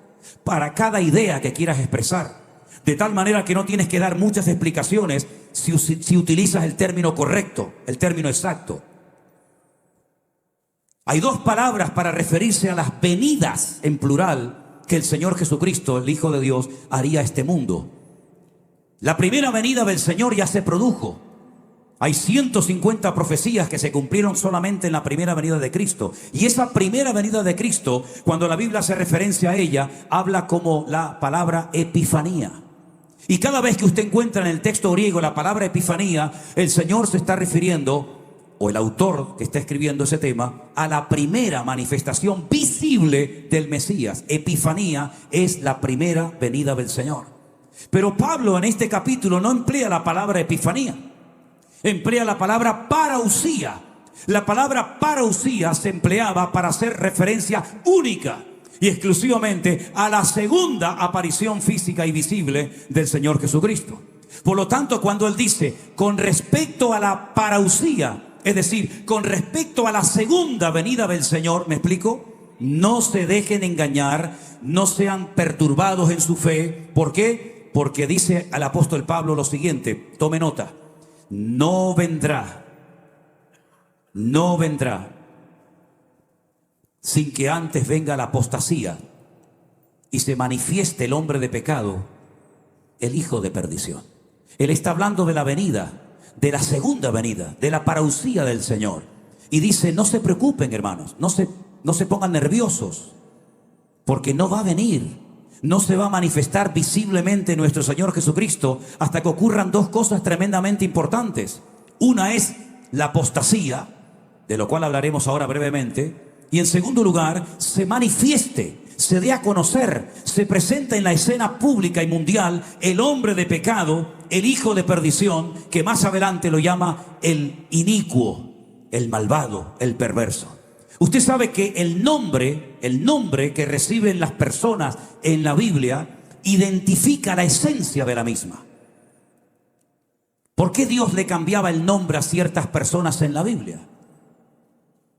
para cada idea que quieras expresar. De tal manera que no tienes que dar muchas explicaciones si utilizas el término correcto, el término exacto. Hay 2 palabras para referirse a las venidas en plural que el Señor Jesucristo, el Hijo de Dios, haría a este mundo. La primera venida del Señor ya se produjo. Hay 150 profecías que se cumplieron solamente en la primera venida de Cristo. Y esa primera venida de Cristo, cuando la Biblia hace referencia a ella, habla como la palabra epifanía. Y cada vez que usted encuentra en el texto griego la palabra epifanía, el Señor se está refiriendo, o el autor que está escribiendo ese tema, a la primera manifestación visible del Mesías. Epifanía es la primera venida del Señor. Pero Pablo en este capítulo no emplea la palabra epifanía, emplea la palabra parausía. La palabra parausía se empleaba para hacer referencia única y exclusivamente a la segunda aparición física y visible del Señor Jesucristo. Por lo tanto, cuando él dice con respecto a la parausía, es decir, con respecto a la segunda venida del Señor, ¿me explico? No se dejen engañar, no sean perturbados en su fe. ¿Por qué? Porque dice al apóstol Pablo lo siguiente, tome nota: no vendrá sin que antes venga la apostasía y se manifieste el hombre de pecado, el hijo de perdición. Él está hablando de la venida, de la segunda venida, de la parausía del Señor. Y dice, no se preocupen, hermanos, no se pongan nerviosos, porque no va a venir, no se va a manifestar visiblemente nuestro Señor Jesucristo hasta que ocurran 2 cosas tremendamente importantes. Una es la apostasía, de lo cual hablaremos ahora brevemente. Y en segundo lugar, se manifieste, se dé a conocer, se presenta en la escena pública y mundial el hombre de pecado, el hijo de perdición, que más adelante lo llama el inicuo, el malvado, el perverso. Usted sabe que el nombre que reciben las personas en la Biblia identifica la esencia de la misma. ¿Por qué Dios le cambiaba el nombre a ciertas personas en la Biblia?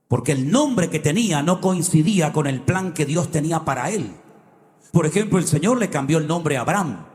Porque el nombre que tenía no coincidía con el plan que Dios tenía para él. Por ejemplo, el Señor le cambió el nombre a Abraham,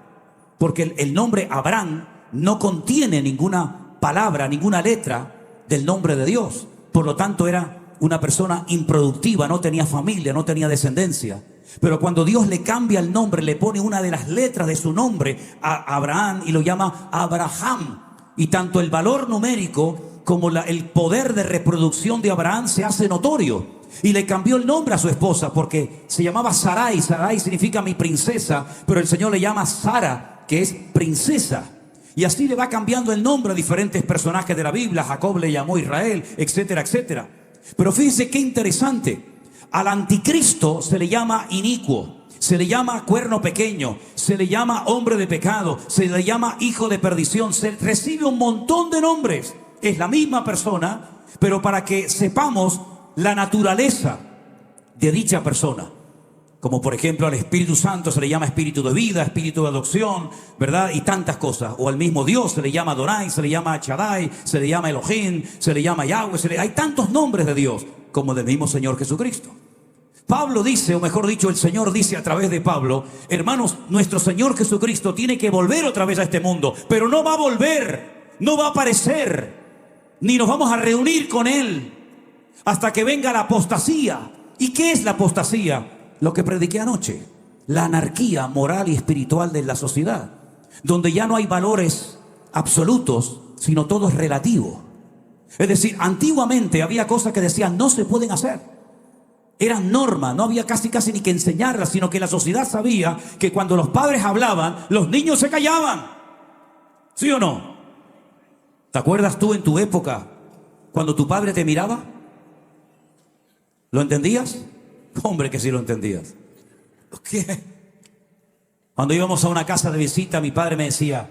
porque el nombre Abraham no contiene ninguna palabra, ninguna letra del nombre de Dios. Por lo tanto, era una persona improductiva, no tenía familia, no tenía descendencia. Pero cuando Dios le cambia el nombre, le pone una de las letras de su nombre a Abraham y lo llama Abraham. Y tanto el valor numérico como el poder de reproducción de Abraham se hace notorio. Y le cambió el nombre a su esposa porque se llamaba Sarai. Sarai significa mi princesa, pero el Señor le llama Sara, que es princesa. Y así le va cambiando el nombre a diferentes personajes de la Biblia. Jacob le llamó Israel, etcétera, etcétera. Pero fíjense qué interesante. Al anticristo se le llama inicuo, se le llama cuerno pequeño, se le llama hombre de pecado, se le llama hijo de perdición, se recibe un montón de nombres. Es la misma persona, pero para que sepamos la naturaleza de dicha persona. Como por ejemplo al Espíritu Santo se le llama espíritu de vida, espíritu de adopción, ¿verdad? Y tantas cosas. O al mismo Dios se le llama Adonai, se le llama Shaddai, se le llama Elohim, se le llama Yahweh. Hay tantos nombres de Dios como del mismo Señor Jesucristo. Pablo dice, o mejor dicho, el Señor dice a través de Pablo: hermanos, nuestro Señor Jesucristo tiene que volver otra vez a este mundo, pero no va a volver, no va a aparecer, ni nos vamos a reunir con Él hasta que venga la apostasía. ¿Y qué es la apostasía? Lo que prediqué anoche, la anarquía moral y espiritual de la sociedad, donde ya no hay valores absolutos, sino todo es relativo. Es decir, antiguamente había cosas que decían no se pueden hacer. Eran normas, no había casi ni que enseñarlas, sino que la sociedad sabía que cuando los padres hablaban, los niños se callaban. ¿Sí o no? ¿Te acuerdas tú en tu época cuando tu padre te miraba? ¿Lo entendías? Hombre, que sí lo entendías. ¿Qué? Cuando íbamos a una casa de visita, mi padre me decía: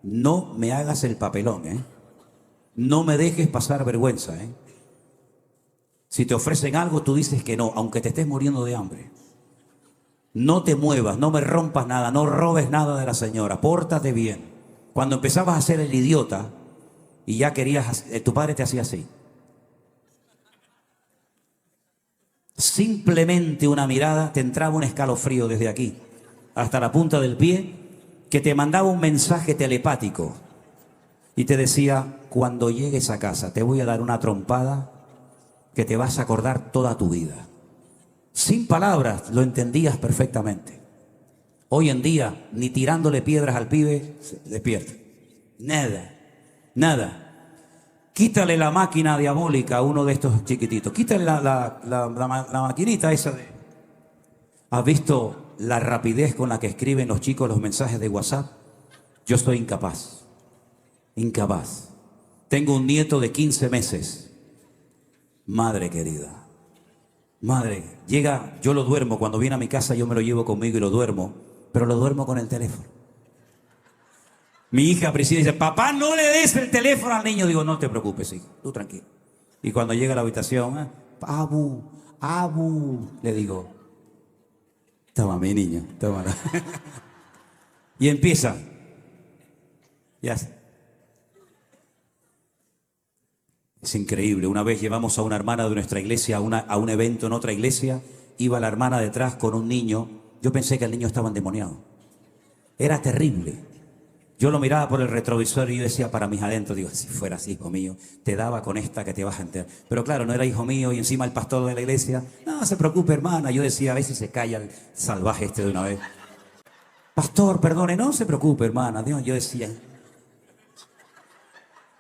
no me hagas el papelón, ¿eh? No me dejes pasar vergüenza, ¿eh? Si te ofrecen algo, tú dices que no, aunque te estés muriendo de hambre. No te muevas, no me rompas nada, no robes nada de la señora, pórtate bien. Cuando empezabas a ser el idiota y ya querías, tu padre te hacía así. Simplemente una mirada te entraba un escalofrío desde aquí hasta la punta del pie, que te mandaba un mensaje telepático y te decía: cuando llegues a casa te voy a dar una trompada que te vas a acordar toda tu vida. Sin palabras lo entendías perfectamente. Hoy en día ni tirándole piedras al pibe se despierta. Nada. Quítale la máquina diabólica a uno de estos chiquititos. Quítale la maquinita esa de... ¿Has visto la rapidez con la que escriben los chicos los mensajes de WhatsApp? Yo soy incapaz. Tengo un nieto de 15 meses. Madre querida. Madre, llega, yo lo duermo. Cuando viene a mi casa yo me lo llevo conmigo y lo duermo. Pero lo duermo con el teléfono. Mi hija Priscila dice: papá, no le des el teléfono al niño. Digo: no te preocupes, hijo, tú tranquilo. Y cuando llega a la habitación, Abu, le digo: toma, mi niño, toma. Y empieza. Ya. Es increíble. Una vez llevamos a una hermana de nuestra iglesia a un evento en otra iglesia. Iba la hermana detrás con un niño. Yo pensé que el niño estaba endemoniado. Era terrible. Yo lo miraba por el retrovisor y yo decía para mis adentros, digo: si fueras hijo mío, te daba con esta que te vas a enterar. Pero claro, no era hijo mío y encima el pastor de la iglesia: no se preocupe, hermana. Yo decía, a ver si se calla el salvaje este de una vez. Pastor, perdone, no se preocupe, hermana. Dios, yo decía.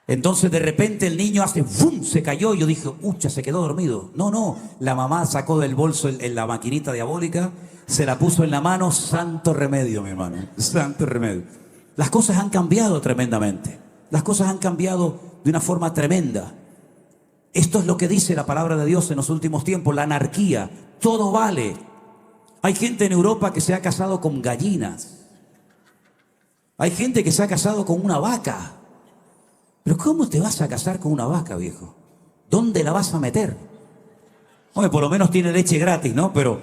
Entonces de repente el niño hace ¡fum! Se cayó y yo dije: ucha, se quedó dormido. No, la mamá sacó del bolso la maquinita diabólica, se la puso en la mano. Santo remedio, mi hermano, santo remedio. Las cosas han cambiado tremendamente. Las cosas han cambiado de una forma tremenda. Esto es lo que dice la palabra de Dios en los últimos tiempos: la anarquía. Todo vale. Hay gente en Europa que se ha casado con gallinas. Hay gente que se ha casado con una vaca. Pero ¿cómo te vas a casar con una vaca, viejo? ¿Dónde la vas a meter? Hombre, por lo menos tiene leche gratis, ¿no? Pero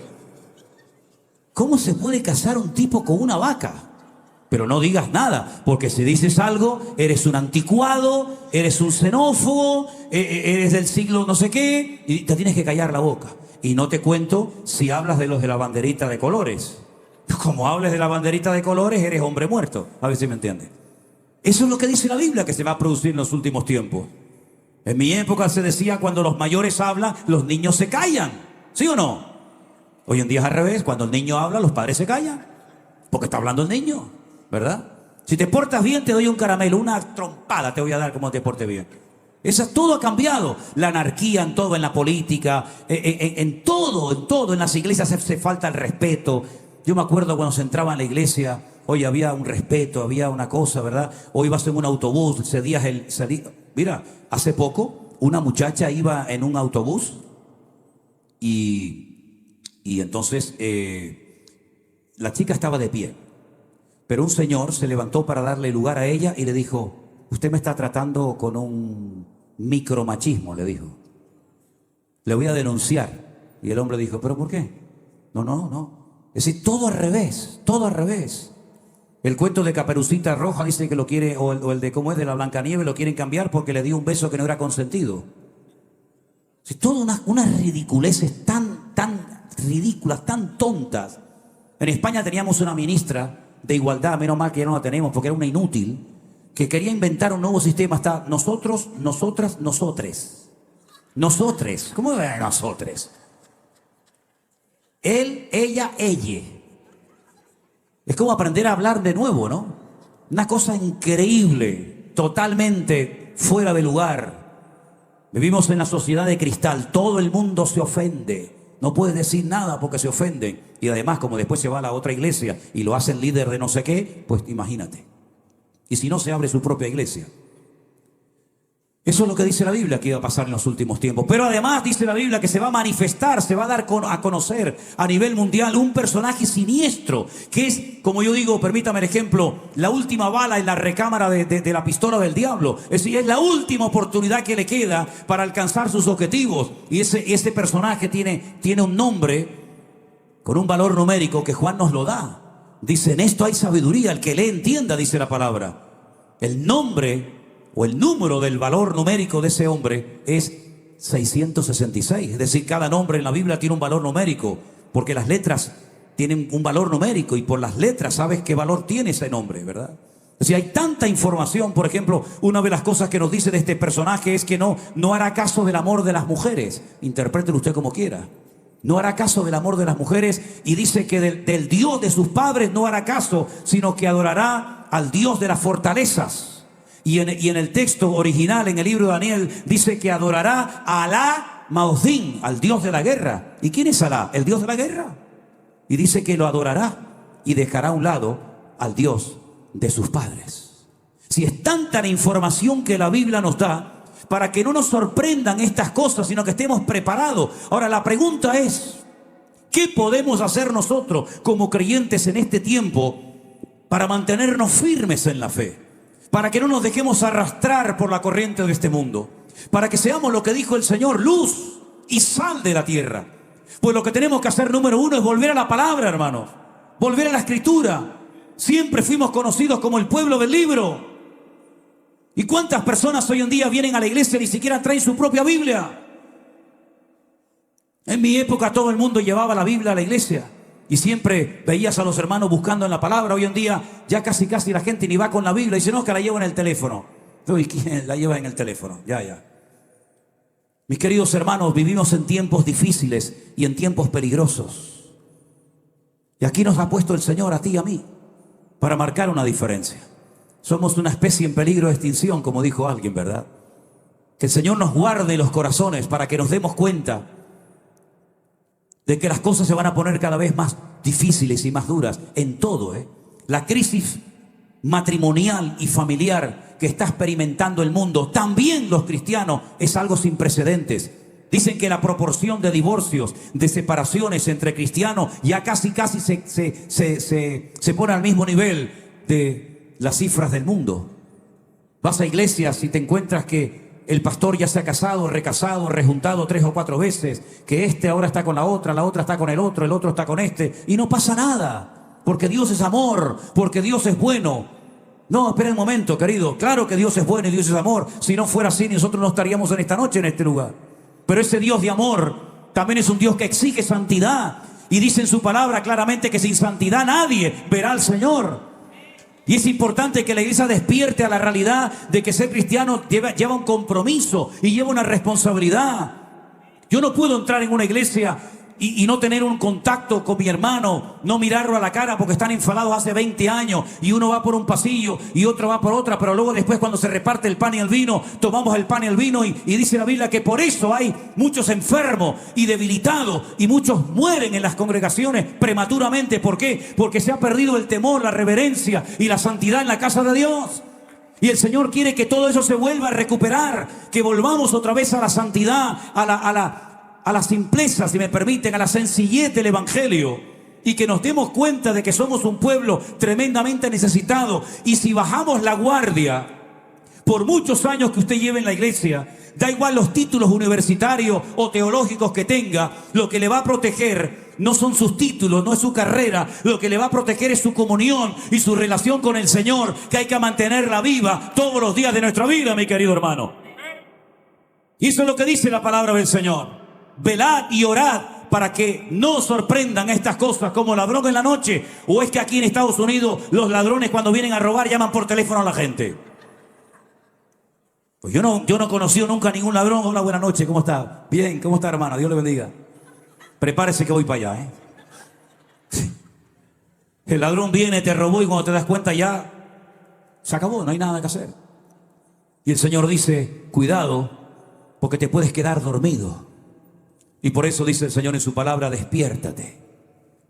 ¿cómo se puede casar un tipo con una vaca? Pero no digas nada, porque si dices algo, eres un anticuado, eres un xenófobo, eres del siglo no sé qué, y te tienes que callar la boca. Y no te cuento si hablas de los de la banderita de colores. Como hables de la banderita de colores, eres hombre muerto. A ver si me entiendes. Eso es lo que dice la Biblia que se va a producir en los últimos tiempos. En mi época se decía: cuando los mayores hablan, los niños se callan. ¿Sí o no? Hoy en día es al revés. Cuando el niño habla, los padres se callan. Porque está hablando el niño, ¿verdad? Si te portas bien, te doy un caramelo. Una trompada te voy a dar como te portes bien. Todo ha cambiado. La anarquía en todo, en la política, en todo, en las iglesias hace falta el respeto. Yo me acuerdo cuando se entraba en la iglesia, hoy había un respeto, había una cosa, ¿verdad? Hoy vas en un autobús, mira, hace poco una muchacha iba en un autobús y entonces la chica estaba de pie, pero un señor se levantó para darle lugar a ella y le dijo: usted me está tratando con un micromachismo, le dijo. Le voy a denunciar. Y el hombre dijo: ¿pero por qué? No. Es decir, todo al revés, todo al revés. El cuento de Caperucita Roja dice que lo quiere, o el de cómo es de la Blancanieves, lo quieren cambiar porque le dio un beso que no era consentido. Es todas unas ridiculeces tan ridículas, tan tontas. En España teníamos una ministra de igualdad, menos mal que ya no la tenemos porque era una inútil, que quería inventar un nuevo sistema. Está nosotros, nosotras, nosotres. Nosotres. ¿Cómo es nosotres? Él, ella, ella. Es como aprender a hablar de nuevo, ¿no? Una cosa increíble, totalmente fuera de lugar. Vivimos en la sociedad de cristal. Todo el mundo se ofende. No puede decir nada porque se ofenden. Y además, como después se va a la otra iglesia y lo hacen líder de no sé qué, pues imagínate. Y si no, se abre su propia iglesia. Eso es lo que dice la Biblia que iba a pasar en los últimos tiempos. Pero además dice la Biblia que se va a manifestar, se va a dar a conocer a nivel mundial un personaje siniestro, que es, como yo digo, permítame el ejemplo, la última bala en la recámara de la pistola del diablo. Es decir, es la última oportunidad que le queda para alcanzar sus objetivos. Y ese personaje tiene un nombre con un valor numérico que Juan nos lo da. Dice: en esto hay sabiduría, el que lee entienda, dice la palabra. El nombre o el número del valor numérico de ese hombre es 666. Es decir, cada nombre en la Biblia tiene un valor numérico, porque las letras tienen un valor numérico y por las letras sabes qué valor tiene ese nombre, ¿verdad? Es decir, hay tanta información. Por ejemplo, una de las cosas que nos dice de este personaje es que no hará caso del amor de las mujeres. Interprételo usted como quiera. No hará caso del amor de las mujeres, y dice que del Dios de sus padres no hará caso, sino que adorará al Dios de las fortalezas. Y en el texto original, en el libro de Daniel, dice que adorará a Alá Maudín, al Dios de la guerra. ¿Y quién es Alá? El Dios de la guerra. Y dice que lo adorará y dejará a un lado al Dios de sus padres. Si es tanta la información que la Biblia nos da, para que no nos sorprendan estas cosas, sino que estemos preparados. Ahora, la pregunta es: ¿qué podemos hacer nosotros como creyentes en este tiempo para mantenernos firmes en la fe? Para que no nos dejemos arrastrar por la corriente de este mundo. Para que seamos lo que dijo el Señor: luz y sal de la tierra. Pues lo que tenemos que hacer, número uno, es volver a la palabra, hermanos. Volver a la escritura. Siempre fuimos conocidos como el pueblo del libro. ¿Y cuántas personas hoy en día vienen a la iglesia y ni siquiera traen su propia Biblia? En mi época todo el mundo llevaba la Biblia a la iglesia. Y siempre veías a los hermanos buscando en la palabra. Hoy en día ya casi la gente ni va con la Biblia. Dice: no, que la llevo en el teléfono. ¿Y quién la lleva en el teléfono? Ya. Mis queridos hermanos, vivimos en tiempos difíciles y en tiempos peligrosos. Y aquí nos ha puesto el Señor a ti y a mí para marcar una diferencia. Somos una especie en peligro de extinción, como dijo alguien, ¿verdad? Que el Señor nos guarde los corazones para que nos demos cuenta de que las cosas se van a poner cada vez más difíciles y más duras en todo, La crisis matrimonial y familiar que está experimentando el mundo, también los cristianos, es algo sin precedentes. Dicen que la proporción de divorcios, de separaciones entre cristianos ya casi se pone al mismo nivel de las cifras del mundo. Vas a iglesias y te encuentras que el pastor ya se ha casado, recasado, rejuntado 3 o 4 veces, que este ahora está con la otra está con el otro está con este, y no pasa nada, porque Dios es amor, porque Dios es bueno. No, espera un momento, querido. Claro que Dios es bueno y Dios es amor. Si no fuera así, nosotros no estaríamos en esta noche en este lugar. Pero ese Dios de amor también es un Dios que exige santidad, y dice en su palabra claramente que sin santidad nadie verá al Señor. Y es importante que la iglesia despierte a la realidad de que ser cristiano lleva un compromiso y lleva una responsabilidad. Yo no puedo entrar en una iglesia y no tener un contacto con mi hermano, no mirarlo a la cara porque están enfadados hace 20 años y uno va por un pasillo y otro va por otra, pero luego después cuando se reparte el pan y el vino, tomamos el pan y el vino y dice la Biblia que por eso hay muchos enfermos y debilitados y muchos mueren en las congregaciones prematuramente. ¿Por qué? Porque se ha perdido el temor, la reverencia y la santidad en la casa de Dios. Y el Señor quiere que todo eso se vuelva a recuperar, que volvamos otra vez a la santidad, a la simpleza, si me permiten, a la sencillez del Evangelio, y que nos demos cuenta de que somos un pueblo tremendamente necesitado. Y si bajamos la guardia, por muchos años que usted lleve en la iglesia, da igual los títulos universitarios o teológicos que tenga, lo que le va a proteger no son sus títulos, no es su carrera. Lo que le va a proteger es su comunión y su relación con el Señor, que hay que mantenerla viva todos los días de nuestra vida, mi querido hermano. Y eso es lo que dice la palabra del Señor. Velad y orad para que no sorprendan estas cosas como ladrón en la noche. ¿O es que aquí en Estados Unidos los ladrones cuando vienen a robar llaman por teléfono a la gente? Pues yo no he conocido nunca a ningún ladrón. Hola, buenas noches, ¿cómo está? Bien, ¿cómo está, hermana? Dios le bendiga. Prepárese que voy para allá, ¿eh? Sí. El ladrón viene, te robó y cuando te das cuenta ya se acabó, no hay nada que hacer. Y el Señor dice, cuidado, porque te puedes quedar dormido. Y por eso dice el Señor en su palabra, despiértate,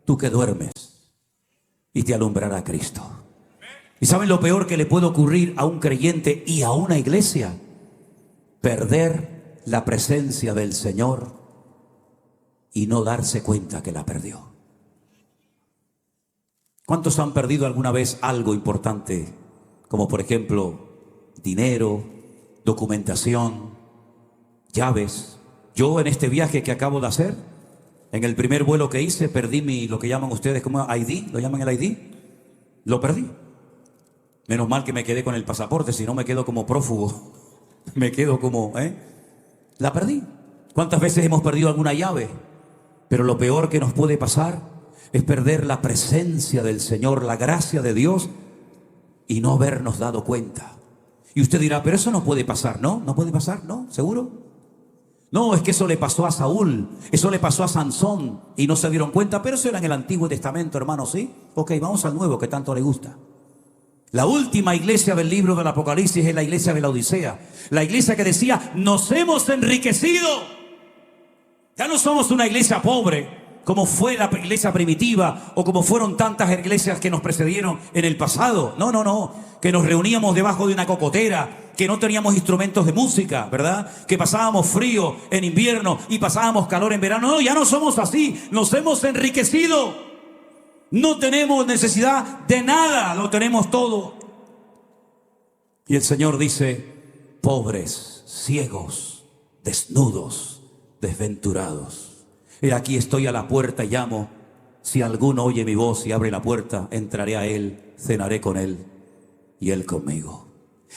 tú que duermes, y te alumbrará Cristo. ¿Y saben lo peor que le puede ocurrir a un creyente y a una iglesia? Perder la presencia del Señor y no darse cuenta que la perdió. ¿Cuántos han perdido alguna vez algo importante? Como por ejemplo, dinero, documentación, llaves. Yo en este viaje que acabo de hacer, en el primer vuelo que hice, perdí lo que llaman ustedes como ID, ¿lo llaman el ID? Lo perdí. Menos mal que me quedé con el pasaporte, si no me quedo como prófugo. Me quedo como, la perdí. ¿Cuántas veces hemos perdido alguna llave? Pero lo peor que nos puede pasar es perder la presencia del Señor, la gracia de Dios, y no habernos dado cuenta. Y usted dirá, pero eso no puede pasar, ¿no? ¿No puede pasar? ¿No? ¿Seguro? No, es que eso le pasó a Saúl, eso le pasó a Sansón, y no se dieron cuenta, pero eso era en el Antiguo Testamento, hermano, ¿sí? Ok, vamos al Nuevo, que tanto le gusta. La última iglesia del libro del Apocalipsis es la iglesia de la Odisea. La iglesia que decía, nos hemos enriquecido. Ya no somos una iglesia pobre, como fue la iglesia primitiva, o como fueron tantas iglesias que nos precedieron en el pasado. No, no, no. Que nos reuníamos debajo de una cocotera, que no teníamos instrumentos de música, ¿verdad? Que pasábamos frío en invierno y pasábamos calor en verano. No, ya no somos así. Nos hemos enriquecido. No tenemos necesidad de nada, lo tenemos todo. Y el Señor dice, pobres, ciegos, desnudos, desventurados. He aquí estoy a la puerta y llamo. Si alguno oye mi voz y abre la puerta, entraré a él, cenaré con él y él conmigo.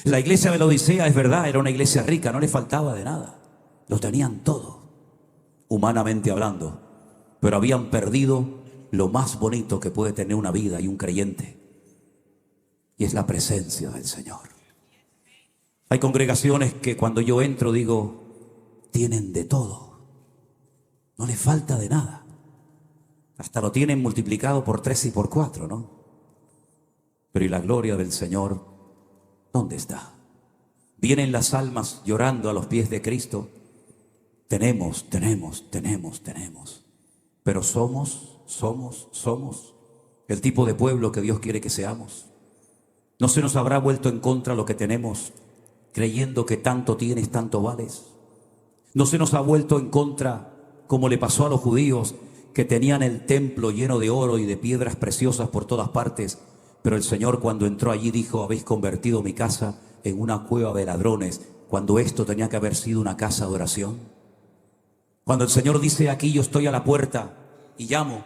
La iglesia de la Odisea, es verdad, era una iglesia rica, no le faltaba de nada. Lo tenían todo, humanamente hablando, pero habían perdido lo más bonito que puede tener una vida y un creyente, y es la presencia del Señor. Hay congregaciones que cuando yo entro digo, tienen de todo. No les falta de nada. Hasta lo tienen multiplicado por 3 y por 4, ¿no? Pero ¿y la gloria del Señor dónde está? Vienen las almas llorando a los pies de Cristo. Tenemos. Pero somos el tipo de pueblo que Dios quiere que seamos. ¿No se nos habrá vuelto en contra lo que tenemos, creyendo que tanto tienes, tanto vales? ¿No se nos ha vuelto en contra, como le pasó a los judíos, que tenían el templo lleno de oro y de piedras preciosas por todas partes? Pero el Señor cuando entró allí dijo, habéis convertido mi casa en una cueva de ladrones, cuando esto tenía que haber sido una casa de oración. Cuando el Señor dice, aquí yo estoy a la puerta y llamo,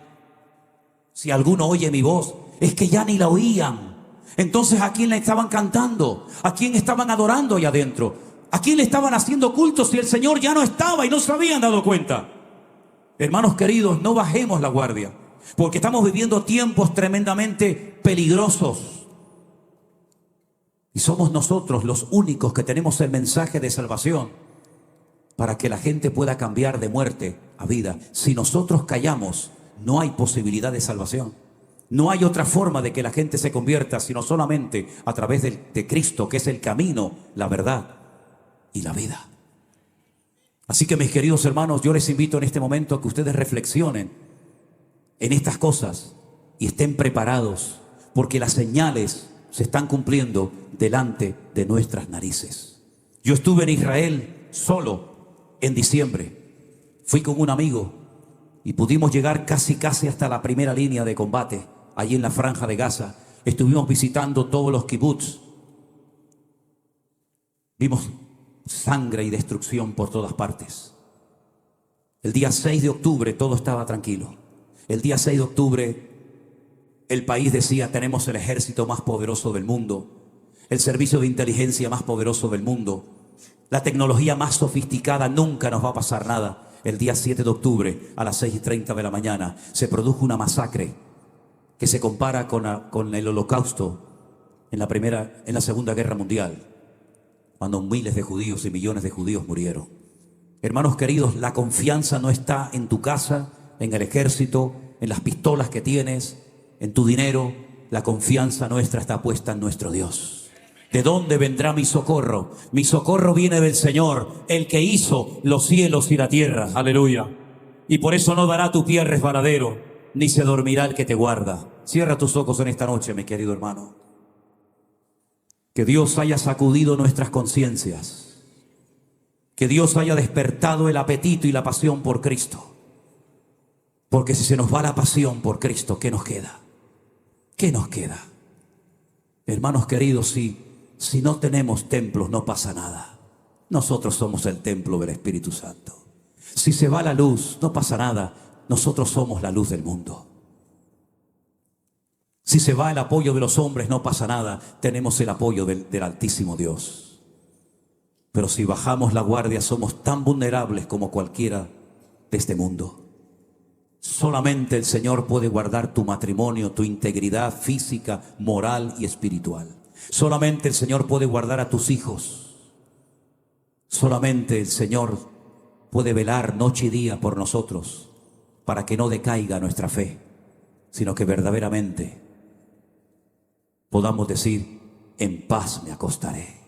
si alguno oye mi voz, es que ya ni la oían. Entonces, ¿a quién le estaban cantando? ¿A quién estaban adorando allá adentro? ¿A quién le estaban haciendo culto si el Señor ya no estaba y no se habían dado cuenta? Hermanos queridos, no bajemos la guardia, porque estamos viviendo tiempos tremendamente peligrosos. Y somos nosotros los únicos que tenemos el mensaje de salvación. para que la gente pueda cambiar de muerte a vida. Si nosotros callamos, no hay posibilidad de salvación. No hay otra forma de que la gente se convierta, sino solamente a través de Cristo, que es el camino, la verdad y la vida. Así que, mis queridos hermanos, yo les invito en este momento a que ustedes reflexionen en estas cosas y estén preparados, porque las señales se están cumpliendo delante de nuestras narices. Yo estuve en Israel solo en diciembre. Fui con un amigo y pudimos llegar casi hasta la primera línea de combate, allí en la Franja de Gaza. Estuvimos visitando todos los kibbutz. Vimos sangre y destrucción por todas partes. El día 6 de octubre todo estaba tranquilo. El día 6 de octubre el país decía: tenemos el ejército más poderoso del mundo, el servicio de inteligencia más poderoso del mundo, la tecnología más sofisticada, nunca nos va a pasar nada. El día 7 de octubre a las 6:30 de la mañana se produjo una masacre que se compara con el Holocausto en la Segunda Guerra Mundial, cuando miles de judíos y millones de judíos murieron. Hermanos queridos, la confianza no está en tu casa, en el ejército, en las pistolas que tienes, en tu dinero. La confianza nuestra está puesta en nuestro Dios. ¿De dónde vendrá mi socorro? Mi socorro viene del Señor, el que hizo los cielos y la tierra. Aleluya. Y por eso no dará tu pie resbaladero, ni se dormirá el que te guarda. Cierra tus ojos en esta noche, mi querido hermano. Que Dios haya sacudido nuestras conciencias. Que Dios haya despertado el apetito y la pasión por Cristo. Porque si se nos va la pasión por Cristo, ¿qué nos queda? ¿Qué nos queda? Hermanos queridos, si no tenemos templos, no pasa nada. Nosotros somos el templo del Espíritu Santo. Si se va la luz, no pasa nada. Nosotros somos la luz del mundo. Si se va el apoyo de los hombres, no pasa nada. Tenemos el apoyo del Altísimo Dios. Pero si bajamos la guardia, somos tan vulnerables como cualquiera de este mundo. Solamente el Señor puede guardar tu matrimonio, tu integridad física, moral y espiritual. Solamente el Señor puede guardar a tus hijos. Solamente el Señor puede velar noche y día por nosotros, para que no decaiga nuestra fe, sino que verdaderamente podamos decir: en paz me acostaré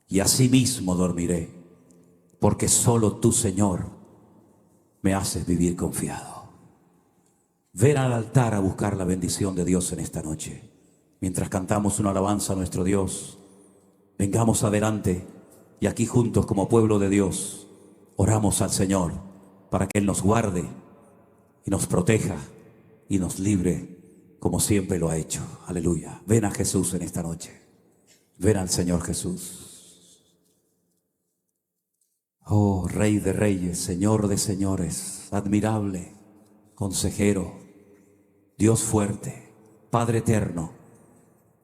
y asimismo dormiré, porque solo tú, Señor, me haces vivir confiado. Ven al altar a buscar la bendición de Dios en esta noche. Mientras cantamos una alabanza a nuestro Dios, vengamos adelante y aquí juntos como pueblo de Dios oramos al Señor para que Él nos guarde y nos proteja y nos libre como siempre lo ha hecho. Aleluya. Ven a Jesús en esta noche. Ven al Señor Jesús. Oh, Rey de Reyes, Señor de Señores, admirable, consejero, Dios fuerte, Padre eterno,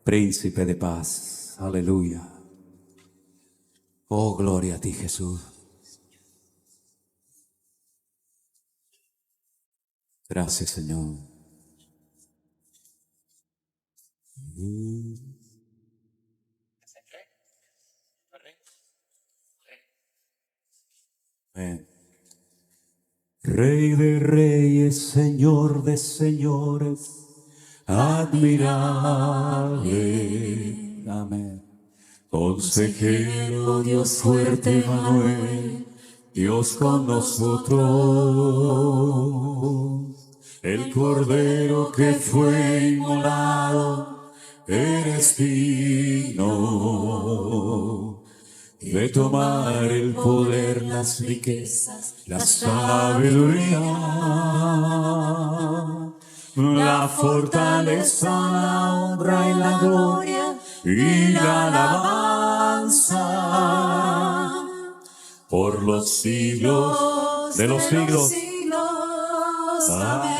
Príncipe de paz. Aleluya. Oh, gloria a ti, Jesús. Gracias, Señor. Amén. Rey de reyes, Señor de señores, admirable. Amén. Consejero, Dios fuerte, Manuel, Dios con nosotros. El Cordero que fue inmolado, eres digno de tomar el poder, las riquezas, la sabiduría, la fortaleza, la honra y la gloria y la alabanza por los siglos de los siglos. Amén.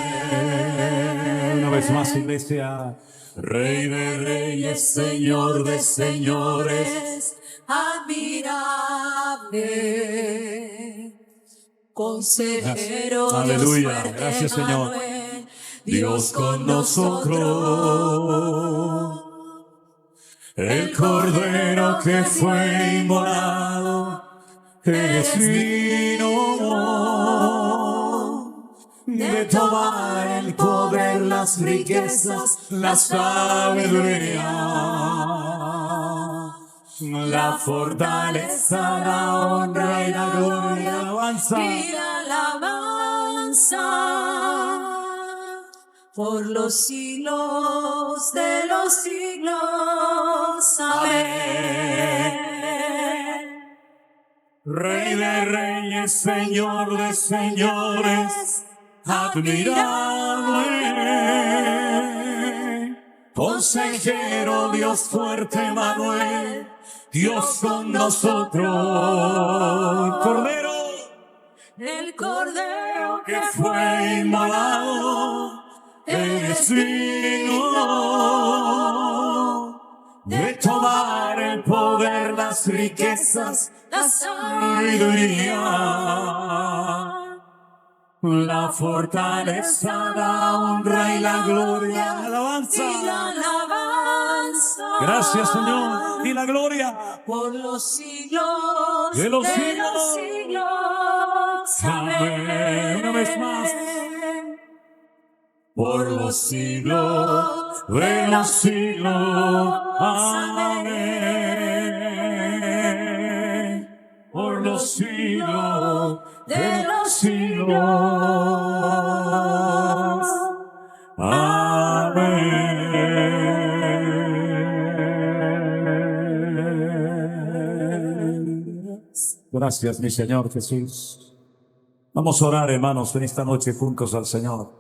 Una vez más, iglesia. Rey de reyes, Señor de señores, admirable, consejero, aleluya, Dios fuerte, gracias, Señor. Manuel, Dios con nosotros. El Cordero que fue inmolado, eres digno de tomar el poder, las riquezas, la sabiduría, la fortaleza, la honra y la gloria, la alabanza y la alabanza por los siglos de los siglos. Amén. Rey de reyes, Señor de señores, admirable, consejero, Dios fuerte, Manuel, Dios con nosotros. Cordero, el Cordero que fue inmolado, eres digno de tomar el poder, las riquezas, la sabiduría, la fortaleza, la honra y la gloria, la alabanza y la alabanza. Gracias, Señor, y la gloria por los siglos de los siglos. Amén. Una vez más. Por los siglos de los siglos. Amén. Por los siglos de los siglos. Amén. Gracias, mi Señor Jesús. Vamos a orar, hermanos, en esta noche juntos al Señor.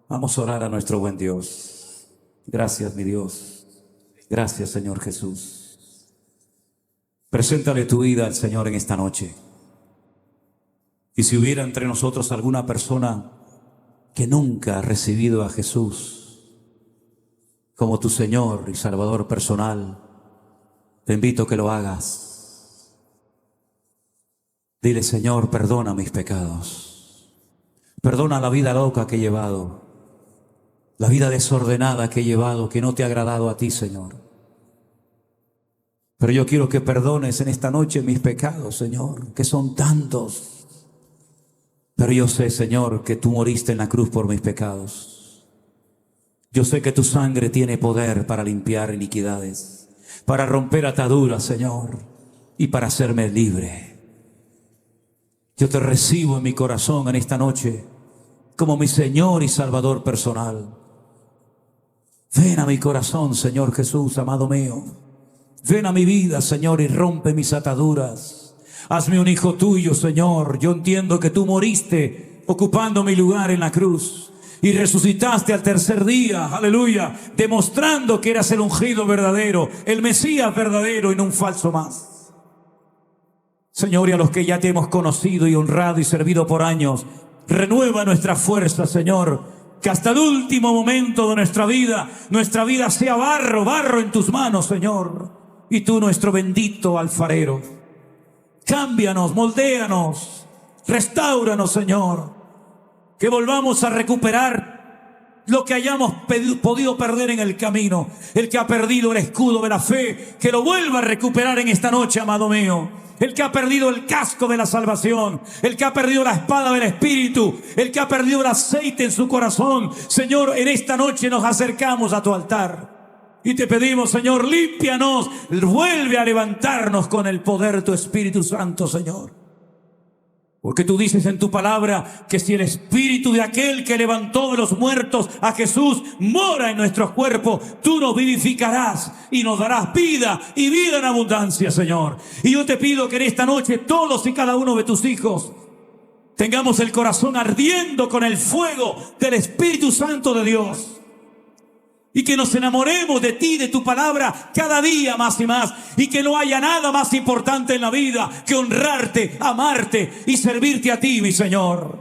Vamos a orar a nuestro buen Dios. Gracias, mi Dios. Gracias, Señor Jesús. Preséntale tu vida al Señor en esta noche. Y si hubiera entre nosotros alguna persona que nunca ha recibido a Jesús como tu Señor y Salvador personal, te invito a que lo hagas. Dile: Señor, perdona mis pecados. Perdona la vida loca que he llevado, la vida desordenada que he llevado, que no te ha agradado a ti, Señor. Pero yo quiero que perdones en esta noche mis pecados, Señor, que son tantos. Pero yo sé, Señor, que tú moriste en la cruz por mis pecados. Yo sé que tu sangre tiene poder para limpiar iniquidades, para romper ataduras, Señor, y para hacerme libre. Yo te recibo en mi corazón en esta noche como mi Señor y Salvador personal. Ven a mi corazón, Señor Jesús, amado mío. Ven a mi vida, Señor, y rompe mis ataduras. Hazme un hijo tuyo, Señor. Yo entiendo que tú moriste ocupando mi lugar en la cruz y resucitaste al tercer día, aleluya, demostrando que eras el ungido verdadero, el Mesías verdadero y no un falso más. Señor, y a los que ya te hemos conocido y honrado y servido por años, renueva nuestra fuerza, Señor. Que hasta el último momento de nuestra vida sea barro en tus manos, Señor. Y tú, nuestro bendito alfarero. Cámbianos, moldéanos, restáuranos, Señor. Que volvamos a recuperar lo que hayamos podido perder en el camino. El que ha perdido el escudo de la fe, que lo vuelva a recuperar en esta noche, amado mío. El que ha perdido el casco de la salvación, el que ha perdido la espada del Espíritu, el que ha perdido el aceite en su corazón. Señor, en esta noche nos acercamos a tu altar y te pedimos, Señor, límpianos, vuelve a levantarnos con el poder de tu Espíritu Santo, Señor. Porque tú dices en tu palabra que si el espíritu de aquel que levantó de los muertos a Jesús mora en nuestros cuerpos, tú nos vivificarás y nos darás vida y vida en abundancia, Señor. Y yo te pido que en esta noche todos y cada uno de tus hijos tengamos el corazón ardiendo con el fuego del Espíritu Santo de Dios. Y que nos enamoremos de ti, de tu palabra, cada día más y más. Y que no haya nada más importante en la vida que honrarte, amarte y servirte a ti, mi Señor.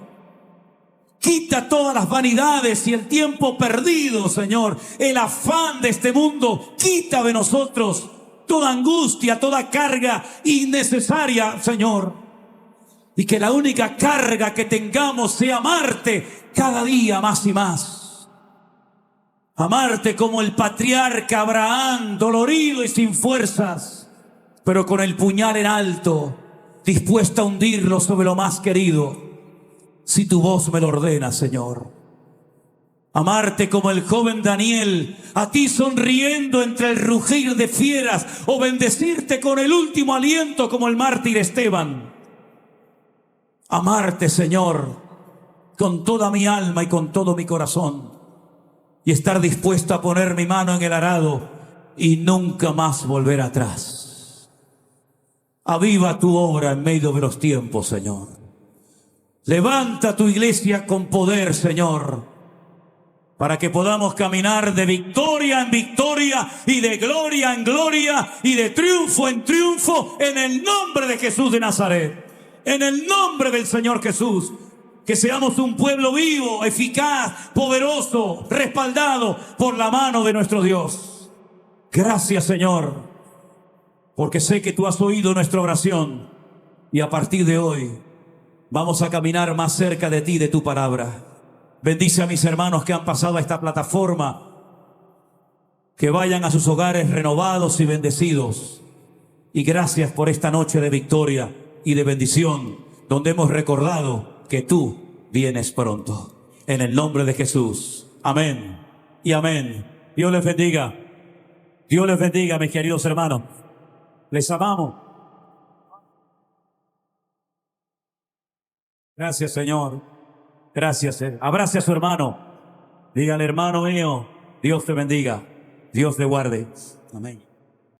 Quita todas las vanidades y el tiempo perdido, Señor. El afán de este mundo. Quita de nosotros toda angustia, toda carga innecesaria, Señor. Y que la única carga que tengamos sea amarte cada día más y más. Amarte como el patriarca Abraham, dolorido y sin fuerzas, pero con el puñal en alto, dispuesta a hundirlo sobre lo más querido, si tu voz me lo ordena, Señor. Amarte como el joven Daniel, a ti sonriendo entre el rugir de fieras, o bendecirte con el último aliento como el mártir Esteban. Amarte, Señor, con toda mi alma y con todo mi corazón, y estar dispuesto a poner mi mano en el arado y nunca más volver atrás. Aviva tu obra en medio de los tiempos, Señor. Levanta tu iglesia con poder, Señor, para que podamos caminar de victoria en victoria y de gloria en gloria y de triunfo en triunfo, en el nombre de Jesús de Nazaret, en el nombre del Señor Jesús. Que seamos un pueblo vivo, eficaz, poderoso, respaldado por la mano de nuestro Dios. Gracias, Señor, porque sé que tú has oído nuestra oración y a partir de hoy vamos a caminar más cerca de ti, de tu palabra. Bendice a mis hermanos que han pasado a esta plataforma, que vayan a sus hogares renovados y bendecidos. Y gracias por esta noche de victoria y de bendición, donde hemos recordado que tú vienes pronto. En el nombre de Jesús. Amén y amén. Dios les bendiga. Dios les bendiga, mis queridos hermanos. Les amamos. Gracias, Señor. Gracias. Abrace a su hermano. Dígale, hermano mío, Dios te bendiga. Dios te guarde. Amén.